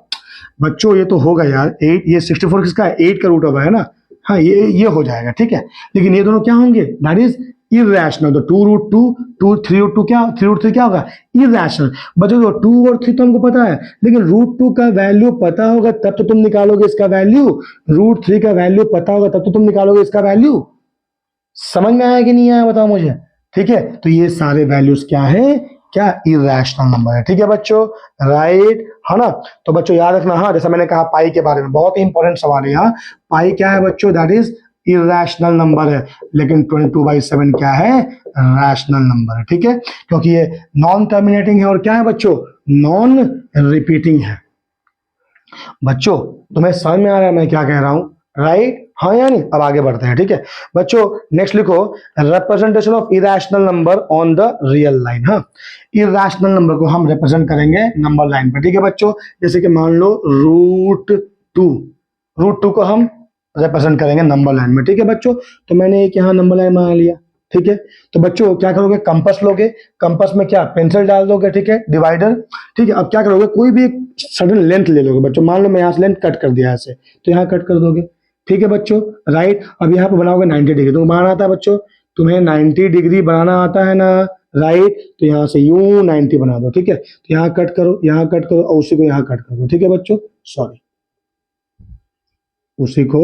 बच्चों, ये तो होगा यार 8, ये 64 किसका है, 8 का रूट होगा, है ना, हाँ ये हो जाएगा, ठीक है। लेकिन ये दोनों क्या होंगे, दैट इज इरेशनल। तो 2√2 क्या 3√3 क्या होगा, इरेशनल। बच्चों 2 और 3 तो हमको पता है, लेकिन √2 का वैल्यू पता होगा तब तो तुम निकालोगे इसका वैल्यू, √3 का वैल्यू पता होगा तब तो तुम निकालोगे इसका वैल्यू। समझ में आया कि नहीं आया बताओ मुझे, ठीक है। तो ये सारे वैल्यूज क्या है, क्या इरेशनल नंबर है, ठीक है बच्चों, राइट, है ना। तो बच्चों याद रखना, हाँ जैसा मैंने कहा पाई के बारे में, बहुत ही इंपॉर्टेंट सवाल है यहाँ। पाई क्या है बच्चों, दैट इज इरेशनल नंबर है, लेकिन 22/7 क्या है, रैशनल नंबर है, ठीक है, क्योंकि ये नॉन टर्मिनेटिंग है और क्या है बच्चों, नॉन रिपीटिंग है। बच्चों तुम्हें समझ में आ रहा है मैं क्या कह रहा हूं, राइट, हाँ या नहीं। अब आगे बढ़ते हैं, ठीक है बच्चों, नेक्स्ट लिखो representation of irrational number on the real line. हाँ, इरेशनल नंबर को हम रिप्रेजेंट करेंगे नंबर लाइन पर, ठीक है बच्चों। जैसे कि मान लो √2 को हम रिप्रेजेंट करेंगे नंबर लाइन में, ठीक है बच्चों। तो मैंने एक यहाँ नंबर लाइन बना लिया, ठीक है। तो बच्चों क्या करोगे, कंपास लोगे, कंपास में क्या पेंसिल डाल दोगे, ठीक है, डिवाइडर, ठीक है। अब क्या करोगे, कोई भी एक सडन लेंथ ले लोगे बच्चों, मान लो मैं यहाँ से लेंथ कट कर दिया ऐसे, तो यहाँ कट कर दोगे, ठीक है बच्चों, राइट। अब यहाँ पे बनाओगे 90 डिग्री, तो बनाना आता है बच्चों, तुम्हें 90 डिग्री बनाना आता है ना, राइट। तो यहाँ से यूं 90 बना दो, ठीक है। तो यहाँ कट करो, यहाँ कट करो, और उसी को यहाँ कट कर दो, ठीक है बच्चों, सॉरी उसी को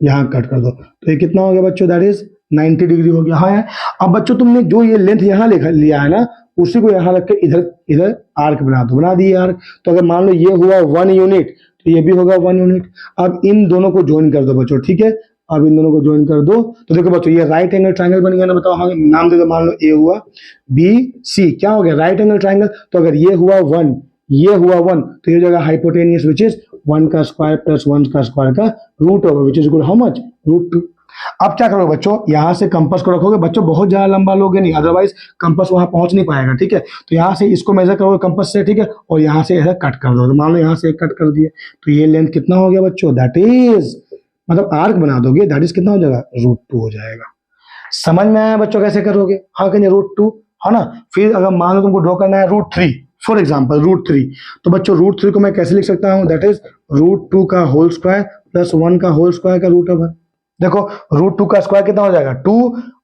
यहाँ कट कर दो। तो ये कितना हो गया बच्चों, दैट इज 90 डिग्री हो गया, हाँ है। अब बच्चों तुमने जो ये लेंथ यहाँ लिया है ना, उसी को यहाँ रख के इधर आर्क बना दो, बना दिए आर्क। तो अगर मान लो ये हुआ 1 यूनिट, तो ये भी होगा 1 यूनिट। अब इन दोनों को ज्वाइन कर दो बच्चों, ठीक है। अब इन दोनों को ज्वाइन कर दो, तो देखो बच्चों ये राइट एंगल ट्राइंगल बन गया ना, बताओ, हाँ नाम दे दो, मान लो ए हुआ, बी सी, क्या हो गया, राइट एंगल ट्राइंगल। तो अगर ये हुआ 1, ये हुआ 1, तो ये जगह हाइपोटेनियस विच इज 1 का स्क्वायर प्लस 1 का स्क्वायर का रूट होगा, विच इज इक्वल हाउ मच, √2। अब क्या करोगे बच्चों, यहां से कंपास को रखोगे बच्चों, बहुत ज्यादा लंबा लोगे नहीं, अदरवाइज कंपास वहां पहुंच नहीं पाएगा, ठीक है। तो यहां से इसको मेजर करोगे कंपास से, ठीक है, और यहां से ऐसा कट कर दो। तो मान लो यहां से एक कट कर दिए, तो ये लेंथ कितना हो गया बच्चों, दैट इज, मतलब आर्क बना दोगे, दैट इज कितना हो जाएगा, √2 हो जाएगा। समझ में आया बच्चों कैसे करोगे, हाँ कि नहीं, √2, है ना। फिर अगर मान लो तुमको ड्रॉ करना है √3, फॉर एग्जाम्पल √3, तो बच्चों √3 को मैं कैसे लिख सकता हूँ, दैट इज √2 का होल स्क्वायर प्लस 1 का होल स्क्वायर का रूट ओवर। देखो √2 का स्क्वायर कितना हो जाएगा 2,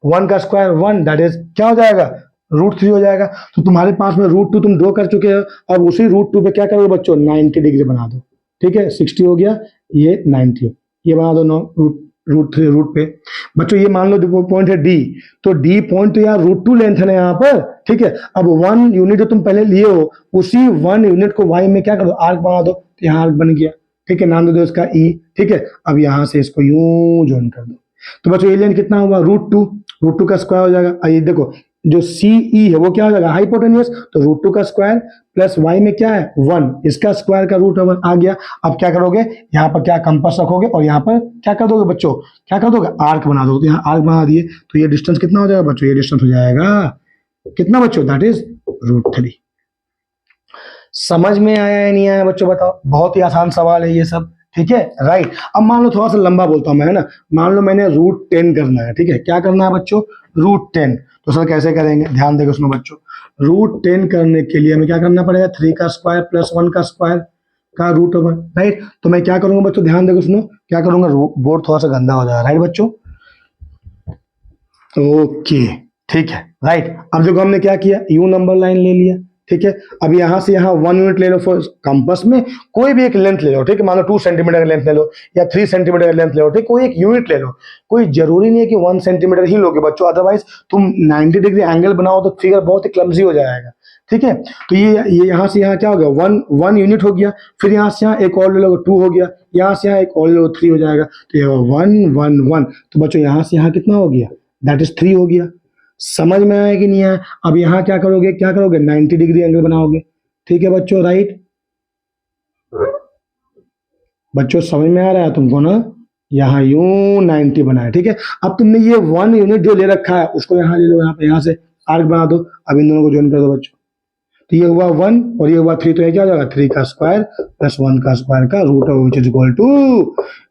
1 का स्क्वायर 1, दैट इज क्या हो जाएगा, √3 हो जाएगा। तो तुम्हारे पास में √2 तुम ड्रॉ कर चुके हो, अब उसी √2 पे क्या करोगे बच्चों, 90 डिग्री बना दो, ठीक है, 60 हो गया, ये 90, ये बना दो √3 रूट पे। बच्चों ये मान लो पॉइंट है डी, तो डी पॉइंट तो यार √2 लेंथ है ना यहाँ पर, ठीक है। अब 1 यूनिट जो तुम पहले लिए हो, उसी 1 यूनिट को वाई में क्या कर दो, आर्क बना दो, तो यहाँ आर्क बन गया, ठीक है, नाम दे दो इसका ई, ठीक है। अब यहाँ से इसको यूं ज्वाइन कर दो, तो बच्चों ये लेंथ कितना हुआ, √2 का स्क्वायर हो जाएगा। ये देखो जो सी ई है वो क्या हो जाएगा, हाइपोटेनियस, तो √2 का स्क्वायर प्लस वाई में क्या है 1, इसका स्क्वायर का रूट ओवर आ गया। अब क्या करोगे, यहाँ पर क्या कंपास रखोगे और यहाँ पर क्या कर दोगे बच्चों, क्या कर दोगे, आर्क बना दोगे। तो यहाँ आर्क बना दिए, तो ये डिस्टेंस कितना हो जाएगा बच्चों, ये डिस्टेंस हो जाएगा कितना बच्चों, दैट इज √3। समझ में आया या नहीं आया बच्चों बताओ? बहुत ही आसान सवाल है ये सब, ठीक है, राइट। अब मान लो थोड़ा सा लंबा बोलता हूं मैं, है ना। मान लो मैंने √10 करना है, ठीक है। क्या करना है बच्चों? √10। तो सर कैसे करेंगे, ध्यान देगा उसमें बच्चों। √10 करने के लिए हमें क्या करना पड़ेगा? 3 का स्क्वायर प्लस 1 का स्क्वायर का √1, राइट। तो मैं क्या करूंगा बच्चों, ध्यान देगा उसमें, क्या करूंगा, बोर्ड थोड़ा सा गंदा हो जाएगा, राइट बच्चों। ओके, ठीक है, राइट। अब देखो हमने क्या किया, यू नंबर लाइन ले लिया, ठीक है। अब यहां से यहां 1 यूनिट ले लो, कंपास में कोई भी एक लेंथ ले लो, ठीक है। मान लो 2 सेंटीमीटर का लेंथ ले लो या 3 सेंटीमीटर का लेंथ ले लो, ठीक। कोई एक यूनिट ले लो, कोई जरूरी नहीं है कि 1 सेंटीमीटर ही लोगे बच्चों, अदरवाइज तुम 90 डिग्री एंगल बनाओ तो फिगर बहुत ही क्लमजी हो जाएगा, ठीक है। तो ये यहां से यहां क्या हो गया, 1 यूनिट हो गया। फिर यहां से यहां एक और ले लो, 2 हो गया। यहां से यहां एक और ले लो, 3 हो जाएगा। तो ये 1 1 1, तो बच्चों यहां से यहां कितना हो गया, दैट इज 3 हो गया। समझ में आया कि नहीं आया? अब यहां क्या करोगे, 90 डिग्री एंगल बनाओगे, ठीक है बच्चों, राइट। बच्चों समझ में आ रहा है तुमको ना? यहाँ यूं 90 बनाया, ठीक है। अब तुमने ये 1 यूनिट जो ले रखा है उसको यहाँ ले लो, यहाँ पे, यहाँ से आर्क बना दो। अब इन दोनों को ज्वाइन कर दो बच्चों। तो ये हुआ 1 और ये हुआ 3, तो ये क्या हो जाएगा, 3 का स्क्वायर प्लस 1 का स्क्वायर का root which is equal to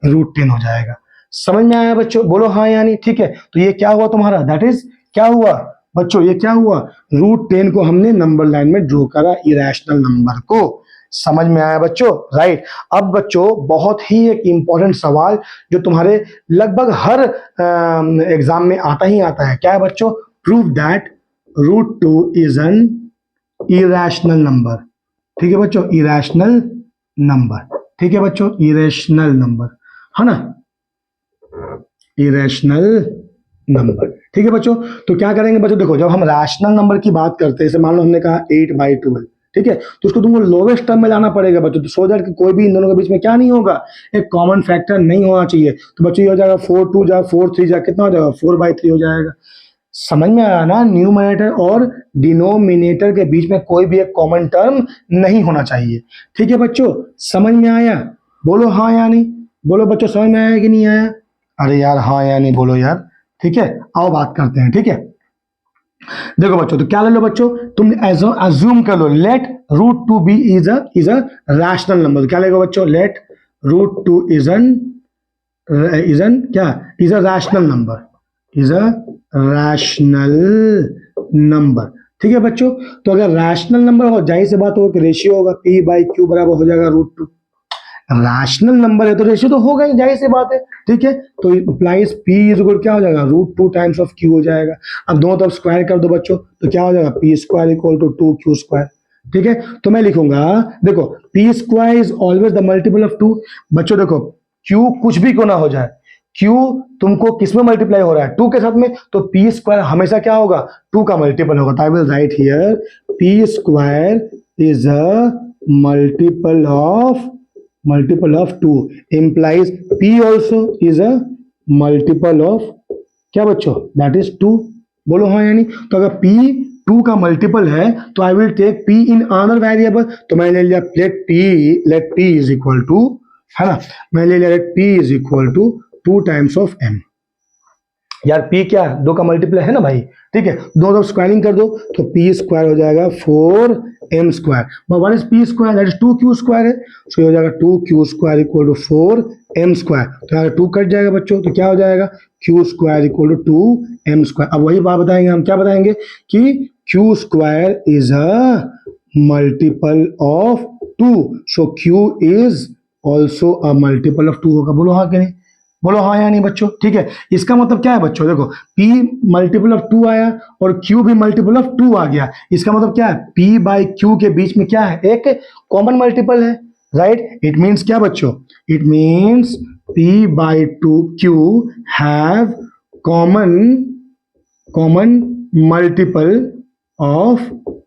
√10 हो जाएगा। समझ में आया बच्चों? बोलो हाँ या नहीं, ठीक है। तो ये क्या हुआ तुम्हारा, दैट इज क्या हुआ बच्चों, ये क्या हुआ, √10 को हमने नंबर लाइन में ड्रॉ करा, इरेशनल नंबर को। समझ में आया बच्चों, राइट। अब बच्चों बहुत ही एक इंपॉर्टेंट सवाल जो तुम्हारे लगभग हर एग्जाम में आता ही आता है, क्या है बच्चों, prove that √2 is an irrational number, ठीक है बच्चों, इरेशनल नंबर, ठीक है बच्चों, इरेशनल नंबर, है ना, इरेशनल नंबर, ठीक है बच्चों। तो क्या करेंगे बच्चों, देखो जब हम रैशनल नंबर की बात करते हैं, जैसे मान लो हमने कहा 8/12, ठीक है, तो उसको तुमको लोवेस्ट टर्म में लाना पड़ेगा बच्चों, तो सो दैट कि कोई भी इन दोनों के बीच में क्या नहीं होगा, एक कॉमन फैक्टर नहीं होना चाहिए। तो बच्चों ये हो जाएगा 4 2 जा 4 3 जा कितना हो जाएगा, 4/3 हो जाएगा। समझ में आया ना? न्यूमरेटर और डिनोमिनेटर के बीच में कोई भी एक कॉमन टर्म नहीं होना चाहिए, ठीक है बच्चों। समझ में आया? बोलो हाँ या नहीं, बोलो बच्चों, समझ में आया कि नहीं आया? अरे यार हाँ या नहीं बोलो यार, ठीक है। आओ बात करते हैं, ठीक है। देखो बच्चों, तो क्या ले लो बच्चों, तुम अज्यूम कर लो, let √2 be is a rational number. क्या लेगा बच्चों, लेट √2 इज एन क्या, is a rational number, is a rational number, ठीक है बच्चों। तो अगर रैशनल नंबर हो, जाहिर सी बात होगा कि रेशियो होगा, P/Q बराबर हो जाएगा √2। रैशनल नंबर है तो रेशियो तो होगा ही, जाहिर सी बात है, ठीक है। तो इंप्लाइज P इज इक्वल क्या हो जाएगा, √2 टाइम्स ऑफ Q हो जाएगा। अब दोनों तरफ स्क्वायर कर दो बच्चों, तो क्या हो जाएगा, P² इक्वल टू 2Q², ठीक है। तो मैं लिखूंगा, देखो P² is always the multiple of 2। बच्चों देखो Q कुछ भी क्यों ना हो जाए, Q तुमको किस में मल्टीप्लाई हो रहा है, 2 के साथ में, तो P² हमेशा क्या होगा, 2 का मल्टीपल होगा। तो I will right here P² is a multiple of 2 implies P also is a multiple of क्या बच्चों, that is 2। बोलो हाँ या नहीं? तो अगर P 2 का मल्टीपल है तो I will take P in another variable. तो मैंने ले लिया let P is equal to, है ना, मैंने ले लिया let P is equal to 2 times of M। यार P क्या, 2 का मल्टीप्लाई है ना भाई, ठीक है। दो तरफ स्क्वायरिंग कर दो तो P² हो जाएगा 4M²। What is P², that is 2Q² है, सो हो जाएगा 2Q² इक्वल टू 4M²। तो यहाँ 2 कट जाएगा बच्चों, तो क्या हो जाएगा, Q² इक्वल टू 2M²। अब वही बात बताएंगे हम, क्या बताएंगे कि Q² is a multiple of 2, so Q is also a multiple of 2 होगा। बोलो हाँ कि नहीं, बोलो हाँ या नहीं बच्चों, ठीक है। इसका मतलब क्या है बच्चों, देखो P मल्टीपल ऑफ 2 आया और Q भी मल्टीपल ऑफ 2 आ गया। इसका मतलब क्या है, P/Q के बीच में क्या है, एक कॉमन मल्टीपल है, राइट। इट मींस क्या बच्चों, it means P/2Q have common multiple of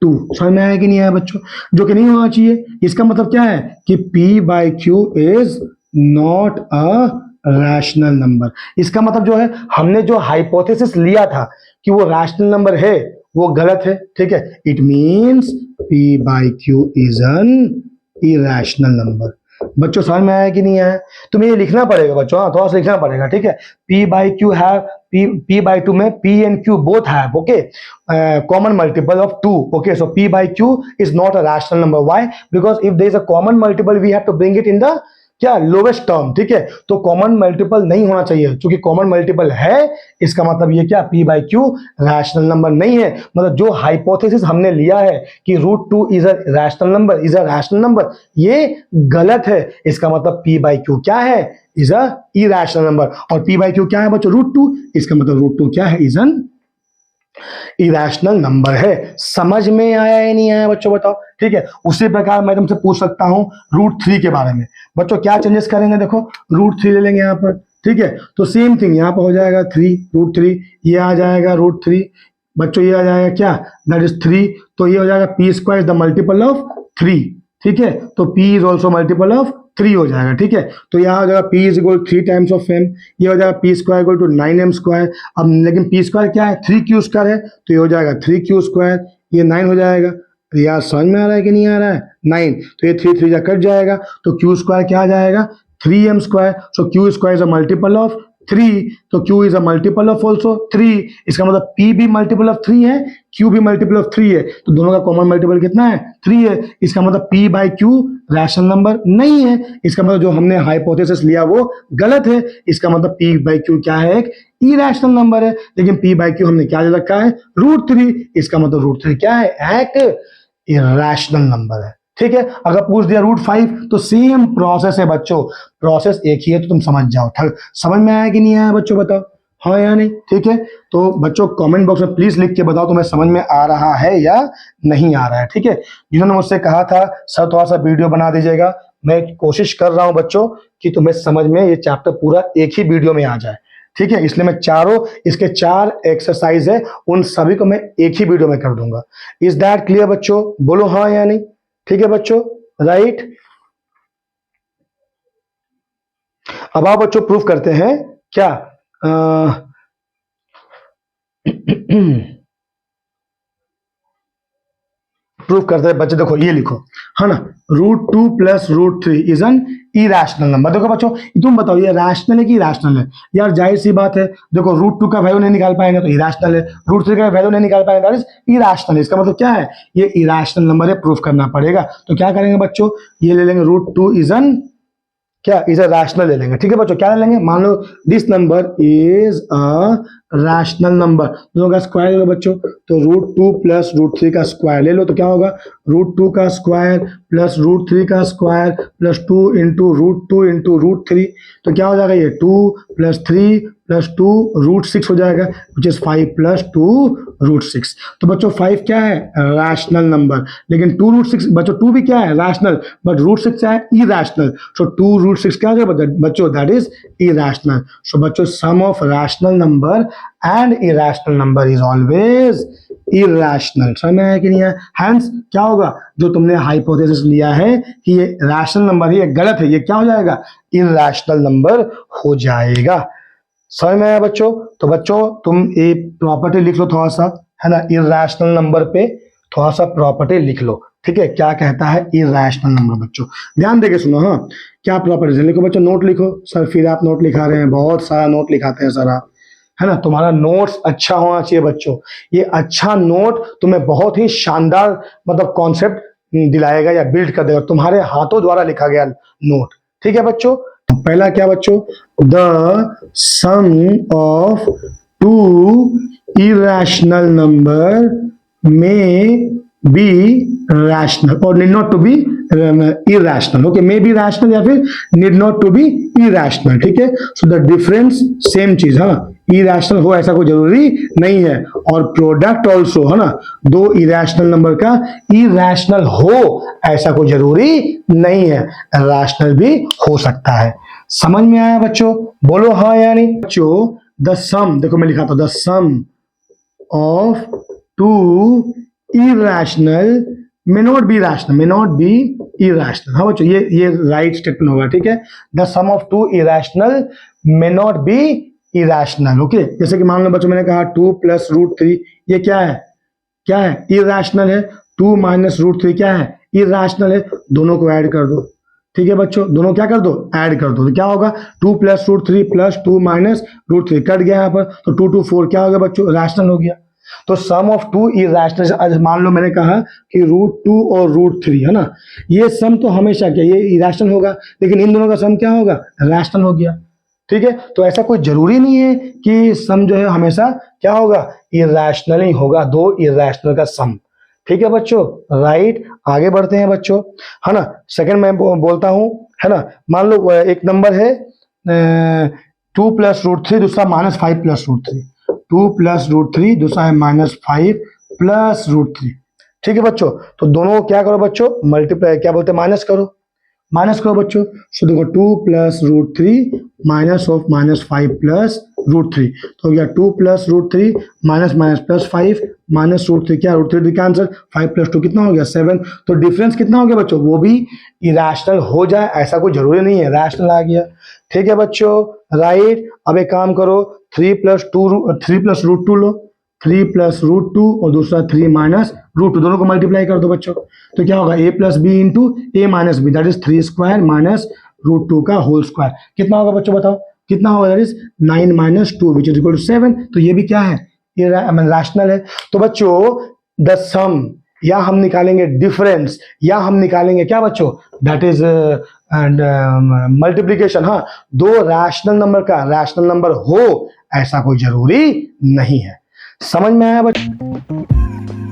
2। समझ में आया कि नहीं आया बच्चों, जो कि नहीं होना चाहिए। इसका मतलब क्या है कि P/Q is not a rational number. इसका मतलब जो है, हमने जो हाइपोथेसिस लिया था कि वो रैशनल नंबर है, वो गलत है, ठीक है। It means P/Q is an irrational number. बच्चों समझ में आया कि नहीं आया? तुम्हें ये लिखना पड़ेगा बच्चों, हाँ थोड़ा सा लिखना पड़ेगा, ठीक है। P/Q p by 2 में p and q both have okay common multiple of 2 okay so p by q is not a rational number why because if there is a common multiple we have to bring it in the क्या लोवेस्ट टर्म ठीक है तो कॉमन मल्टीपल नहीं होना चाहिए क्योंकि कॉमन मल्टीपल है इसका मतलब ये क्या p by q rational number नहीं है मतलब जो हाइपोथेसिस हमने लिया है कि √2 इज अ रैशनल नंबर ये गलत है इसका मतलब p by q क्या है इज अ इरैशनल नंबर और p by q क्या है बच्चों √2 इसका मतलब √2 क्या है इज एन इरैशनल नंबर है समझ में आया या नहीं आया बच्चों बताओ ठीक है उसी प्रकार मैं तुमसे पूछ सकता हूं √3 के बारे में बच्चों क्या चेंजेस करेंगे देखो √3 ले लेंगे यहाँ पर ठीक है तो सेम थिंग यहाँ पर हो जाएगा 3 √3 ये आ जाएगा √3 बच्चों ये आ जाएगा क्या दैट इज 3 तो ये हो जाएगा p² is the multiple of 3 ठीक है तो p is also multiple of 3 हो जाएगा ठीक है तो यहाँ हो जाएगा p is equal 3 times of m ये हो जाएगा p² इक्वल टू 9m²। अब लेकिन p² क्या है 3q² है तो ये हो जाएगा 3q², ये 9 हो जाएगा। यार समझ में आ रहा है कि नहीं आ रहा है 9 तो ये 3 3 कट जाएगा तो q² क्या आ जाएगा 3m²। So q² is a multiple of 3 तो q is a multiple of also 3 इसका मतलब p भी मल्टीपल ऑफ 3 है q भी मल्टीपल ऑफ 3 है तो दोनों का कॉमन मल्टीपल कितना है 3 है इसका मतलब p by q rational number नहीं है इसका मतलब जो हमने हाइपोथेसिस लिया वो गलत है इसका मतलब p by q क्या है एक इरैशनल नंबर है लेकिन p by q हमने क्या ले रखा है √3 इसका मतलब √3 क्या है एक इरैशनल नंबर है ठीक है। अगर पूछ दिया √5 तो सेम प्रोसेस है बच्चों प्रोसेस एक ही है तो तुम समझ जाओ समझ में आया कि नहीं आया बच्चों बताओ हाँ या नहीं ठीक है। तो बच्चों कमेंट बॉक्स में प्लीज लिख के बताओ तुम्हें समझ में आ रहा है या नहीं आ रहा है ठीक है। जिन्होंने मुझसे कहा था सर थोड़ा सा वीडियो बना दीजिएगा मैं कोशिश कर रहा हूं बच्चों कि तुम्हें समझ में ये चैप्टर पूरा एक ही वीडियो में आ जाए ठीक है इसलिए मैं इसके 4 एक्सरसाइज है उन सभी को मैं एक ही वीडियो में कर दूंगा। इज दैट क्लियर बच्चों बोलो हाँ या नहीं ठीक है बच्चों राइट। अब आप बच्चों प्रूफ करते हैं क्या प्रूफ करते हैं बच्चे देखो ये लिखो है ना √2 + √3 इज एन इरैशनल नंबर। देखो बच्चों तुम बताओ ये रैशनल है कि इरैशनल है यार जाहिर सी बात है देखो √2 का वैल्यू नहीं निकाल पाएंगे तो इरैशनल है √3 का वैल्यू नहीं निकाल पाएंगे दैट इज इरैशनल इसका मतलब क्या है ये इरैशनल नंबर है प्रूफ करना पड़ेगा तो क्या करेंगे बच्चों ये ले लेंगे √2 इज एन क्या इज अ रैशनल ले लेंगे ठीक है बच्चों क्या ले लेंगे मान लो this number is a rational number दोनों का स्क्वायर ले लो बच्चों तो √2 + √3 का स्क्वायर ले लो तो क्या होगा √2 का स्क्वायर + √3 का स्क्वायर + 2 × √2 × √3 तो क्या हो जाएगा ये 2 + 3 + 2 √6 हो जाएगा विच इज 5 + 2 √6 तो बच्चों 5 क्या है रैशनल नंबर लेकिन 2 √6 बच्चों 2 भी क्या है रैशनल बट √6 क्या है इरैशनल सो 2 √6 क्या हो जाएगा बच्चों दैट इज इरैशनल। सो बच्चों sum of rational number and irrational number is always irrational समझ में आया कि नहीं है। हैंस क्या होगा जो तुमने हाइपोथेसिस लिया है कि ये रैशनल नंबर है ये गलत है ये क्या हो जाएगा इरैशनल नंबर हो जाएगा समझ में आया बच्चों। तो बच्चों तुम ये प्रॉपर्टी लिख लो थोड़ा सा है ना इरैशनल नंबर पे थोड़ा सा प्रॉपर्टी लिख लो ठीक है क्या कहता है इरैशनल नंबर बच्चों ध्यान देके सुनो हाँ क्या प्रॉपर्टी लिखो बच्चों नोट लिखो सर फिर आप नोट लिखा रहे हैं बहुत सारा नोट लिखाते हैं सर आप है ना तुम्हारा नोट्स अच्छा होना चाहिए बच्चों ये अच्छा नोट तुम्हें बहुत ही शानदार मतलब कॉन्सेप्ट दिलाएगा या बिल्ड कर देगा तुम्हारे हाथों द्वारा लिखा गया नोट ठीक है बच्चों। पहला क्या बच्चों the sum of 2 irrational number may be rational और need not to be irrational okay may be rational या फिर need not to be irrational ठीक है। सो द डिफरेंस सेम चीज है irrational हो ऐसा कोई जरूरी नहीं है और प्रोडक्ट ऑल्सो है ना दो irrational नंबर का irrational हो ऐसा कोई जरूरी नहीं है रैशनल भी हो सकता है समझ में आया बच्चों बोलो हाँ या नहीं बच्चों द सम देखो मैं लिखा था the sum of 2 irrational may not be irrational हाँ बच्चों ये राइट स्टेटमेंट होगा ठीक है the sum of 2 irrational may not be irrational okay जैसे कि मान लो बच्चों मैंने कहा 2 + √3 ये क्या है irrational है 2 - √3 क्या है irrational है दोनों को ऐड कर दो ठीक है बच्चों, दोनों क्या कर दो, ऐड कर दो, तो क्या होगा 2 plus root three plus 2 minus root three, कट गया यहाँ पर, तो 2 2 4 क्या हो गया बच्चों, रैशनल हो गया। तो सम ऑफ टू इरेशनल, मान लो मैंने कहा कि रूट टू और रूट थ्री है ना, ये सम तो हमेशा क्या ये इरेशनल होगा, लेकिन इन दोनों का सम क्या होगा, रैशनल हो गया। ठीक है, तो ऐसा कोई जरूरी नहीं है कि सम जो है हमेशा क्या होगा, इरेशनल ही होगा, दो इरेशनल का सम। ठीक है बच्चों, राइट, आगे बढ़ते हैं बच्चों, है ना। सेकंड मैं बोलता हूं, है ना। मान लो एक नंबर है 2 प्लस रूट थ्री, दूसरा minus 5 plus root three, 2 plus root three, दूसरा है माइनस 5 प्लस रूट थ्री। ठीक है बच्चों, तो दोनों को क्या करो बच्चों, मल्टीप्लाई, क्या बोलते हैं, माइनस करो, माइनस करो बच्चों। सो देखो 2 plus root three minus of minus 5 plus root three, तो हो गया 2 plus root three minus minus plus 5 minus root three, क्या रूट थ्री का आंसर 5 प्लस 2 कितना हो गया 7। तो डिफरेंस कितना हो गया बच्चों, वो भी इरेशनल हो जाए ऐसा कोई जरूरी नहीं है, रैशनल आ गया। ठीक है बच्चों, राइट। अब एक काम करो, 3 plus root to low, 3 plus root two और दूसरा 3 माइनस रूट टू, दोनों को मल्टीप्लाई कर दो बच्चों, तो क्या होगा a plus b into a minus b, that is 3 square minus root two का होल स्क्वायर, कितना होगा बच्चों बताओ, कितना होगा, that is 9 minus 2 which is equal to 7। तो ये भी क्या है, ये रैशनल है। तो बच्चों द सम, या हम निकालेंगे डिफरेंस, या हम निकालेंगे क्या बच्चों, दैट इज मल्टीप्लीकेशन। हाँ, दो रैशनल नंबर का रैशनल नंबर हो ऐसा कोई जरूरी नहीं है। समझ में आया बच्चों?